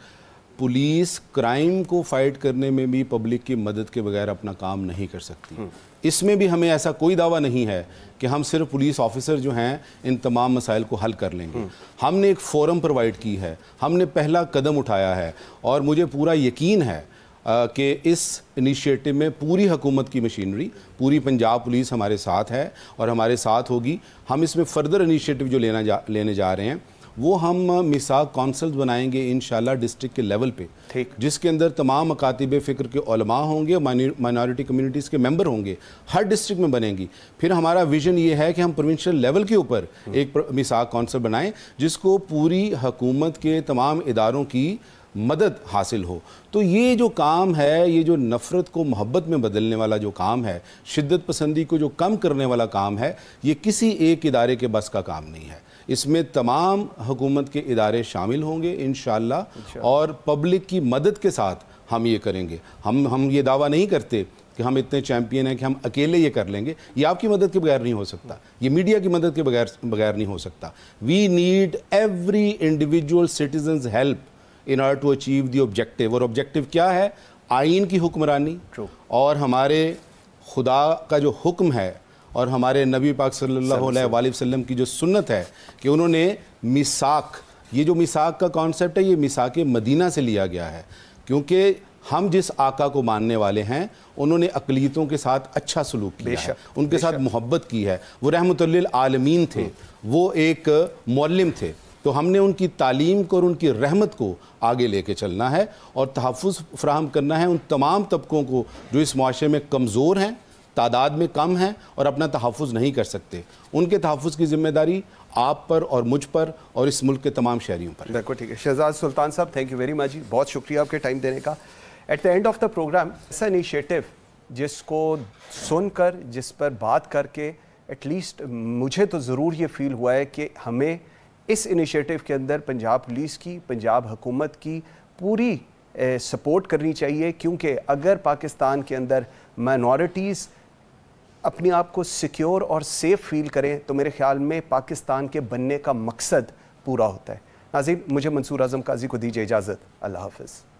पुलिस क्राइम को फाइट करने में भी पब्लिक की मदद के बगैर अपना काम नहीं कर सकती। इसमें भी हमें ऐसा कोई दावा नहीं है कि हम सिर्फ पुलिस ऑफिसर जो हैं इन तमाम मसाइल को हल कर लेंगे। हमने एक फोरम प्रोवाइड की है, हमने पहला कदम उठाया है और मुझे पूरा यकीन है कि इस इनिशिएटिव में पूरी हुकूमत की मशीनरी, पूरी पंजाब पुलिस हमारे साथ है और हमारे साथ होगी। हम इसमें फर्दर इनिशिएटिव जो लेने जा रहे हैं वो हम मिसाक काउंसिल्स बनाएंगे इंशाल्लाह डिस्ट्रिक्ट के लेवल पे, ठीक, जिसके अंदर तमाम मकातिब फ़िक्र के उलमा होंगे, माइनॉरिटी कम्युनिटीज़ के मेंबर होंगे, हर डिस्ट्रिक्ट में बनेंगी। फिर हमारा विजन ये है कि हम प्रोविंशियल लेवल के ऊपर एक मिसाक काउंसिल बनाएं जिसको पूरी हुकूमत के तमाम इदारों की मदद हासिल हो। तो ये जो काम है, ये जो नफ़रत को मोहब्बत में बदलने वाला जो काम है, शिद्दत पसंदी को जो कम करने वाला काम है, ये किसी एक इदारे के बस का काम नहीं है। इसमें तमाम हुकूमत के इदारे शामिल होंगे इंशाअल्लाह और पब्लिक की मदद के साथ हम ये करेंगे। हम ये दावा नहीं करते कि हम इतने चैम्पियन हैं कि हम अकेले ये कर लेंगे। ये आपकी मदद के बगैर नहीं हो सकता, ये मीडिया की मदद के बगैर नहीं हो सकता। We need every individual citizens help in order to achieve the objective. और ऑब्जेक्टिव क्या है? आइन की हुक्मरानी और हमारे खुदा का जो हुक्म है और हमारे नबी पाक सल्लल्लाहु अलैहि वसल्लम की जो सुन्नत है कि उन्होंने मिसाक, ये जो मिसाक का कॉन्सेप्ट है, ये मिसाक मदीना से लिया गया है। क्योंकि हम जिस आका को मानने वाले हैं उन्होंने अक़लियतों के साथ अच्छा सलूक किया है, उनके साथ मोहब्बत की है। वो रहमतुल्लिल आलमीन थे, वो एक मौल्लिम थे। तो हमने उनकी तालीम को और उनकी रहमत को आगे लेके चलना है और तहफ़्फ़ुज़ फ़राहम करना है उन तमाम तबकों को जो इस मुआशरे में कमज़ोर हैं, तादाद में कम हैं और अपना तहफ़्फ़ुज़ नहीं कर सकते, उनके तहफ़्फ़ुज़ की जिम्मेदारी आप पर और मुझ पर और इस मुल्क के तमाम शहरियों पर। बिल्कुल ठीक है। शहजाद सुल्तान साहब, thank you very much ji, बहुत शुक्रिया आपके टाइम देने का। At the end of the programme ऐसा इनिशिएटिव जिसको सुनकर, जिस पर बात करके एटलीस्ट मुझे तो ज़रूर ये फील हुआ है कि हमें इस इनिशिएटिव के अंदर पंजाब पुलिस की, पंजाब हुकूमत की पूरी सपोर्ट करनी चाहिए, क्योंकि अगर पाकिस्तान के अंदर माइनॉरिटीज़ अपने आप को सिक्योर और सेफ़ फील करें तो मेरे ख्याल में पाकिस्तान के बनने का मकसद पूरा होता है। नाज़रीन, मुझे मंसूर आज़म काजी को दीजिए इजाज़त। अल्लाह हाफ़िज़।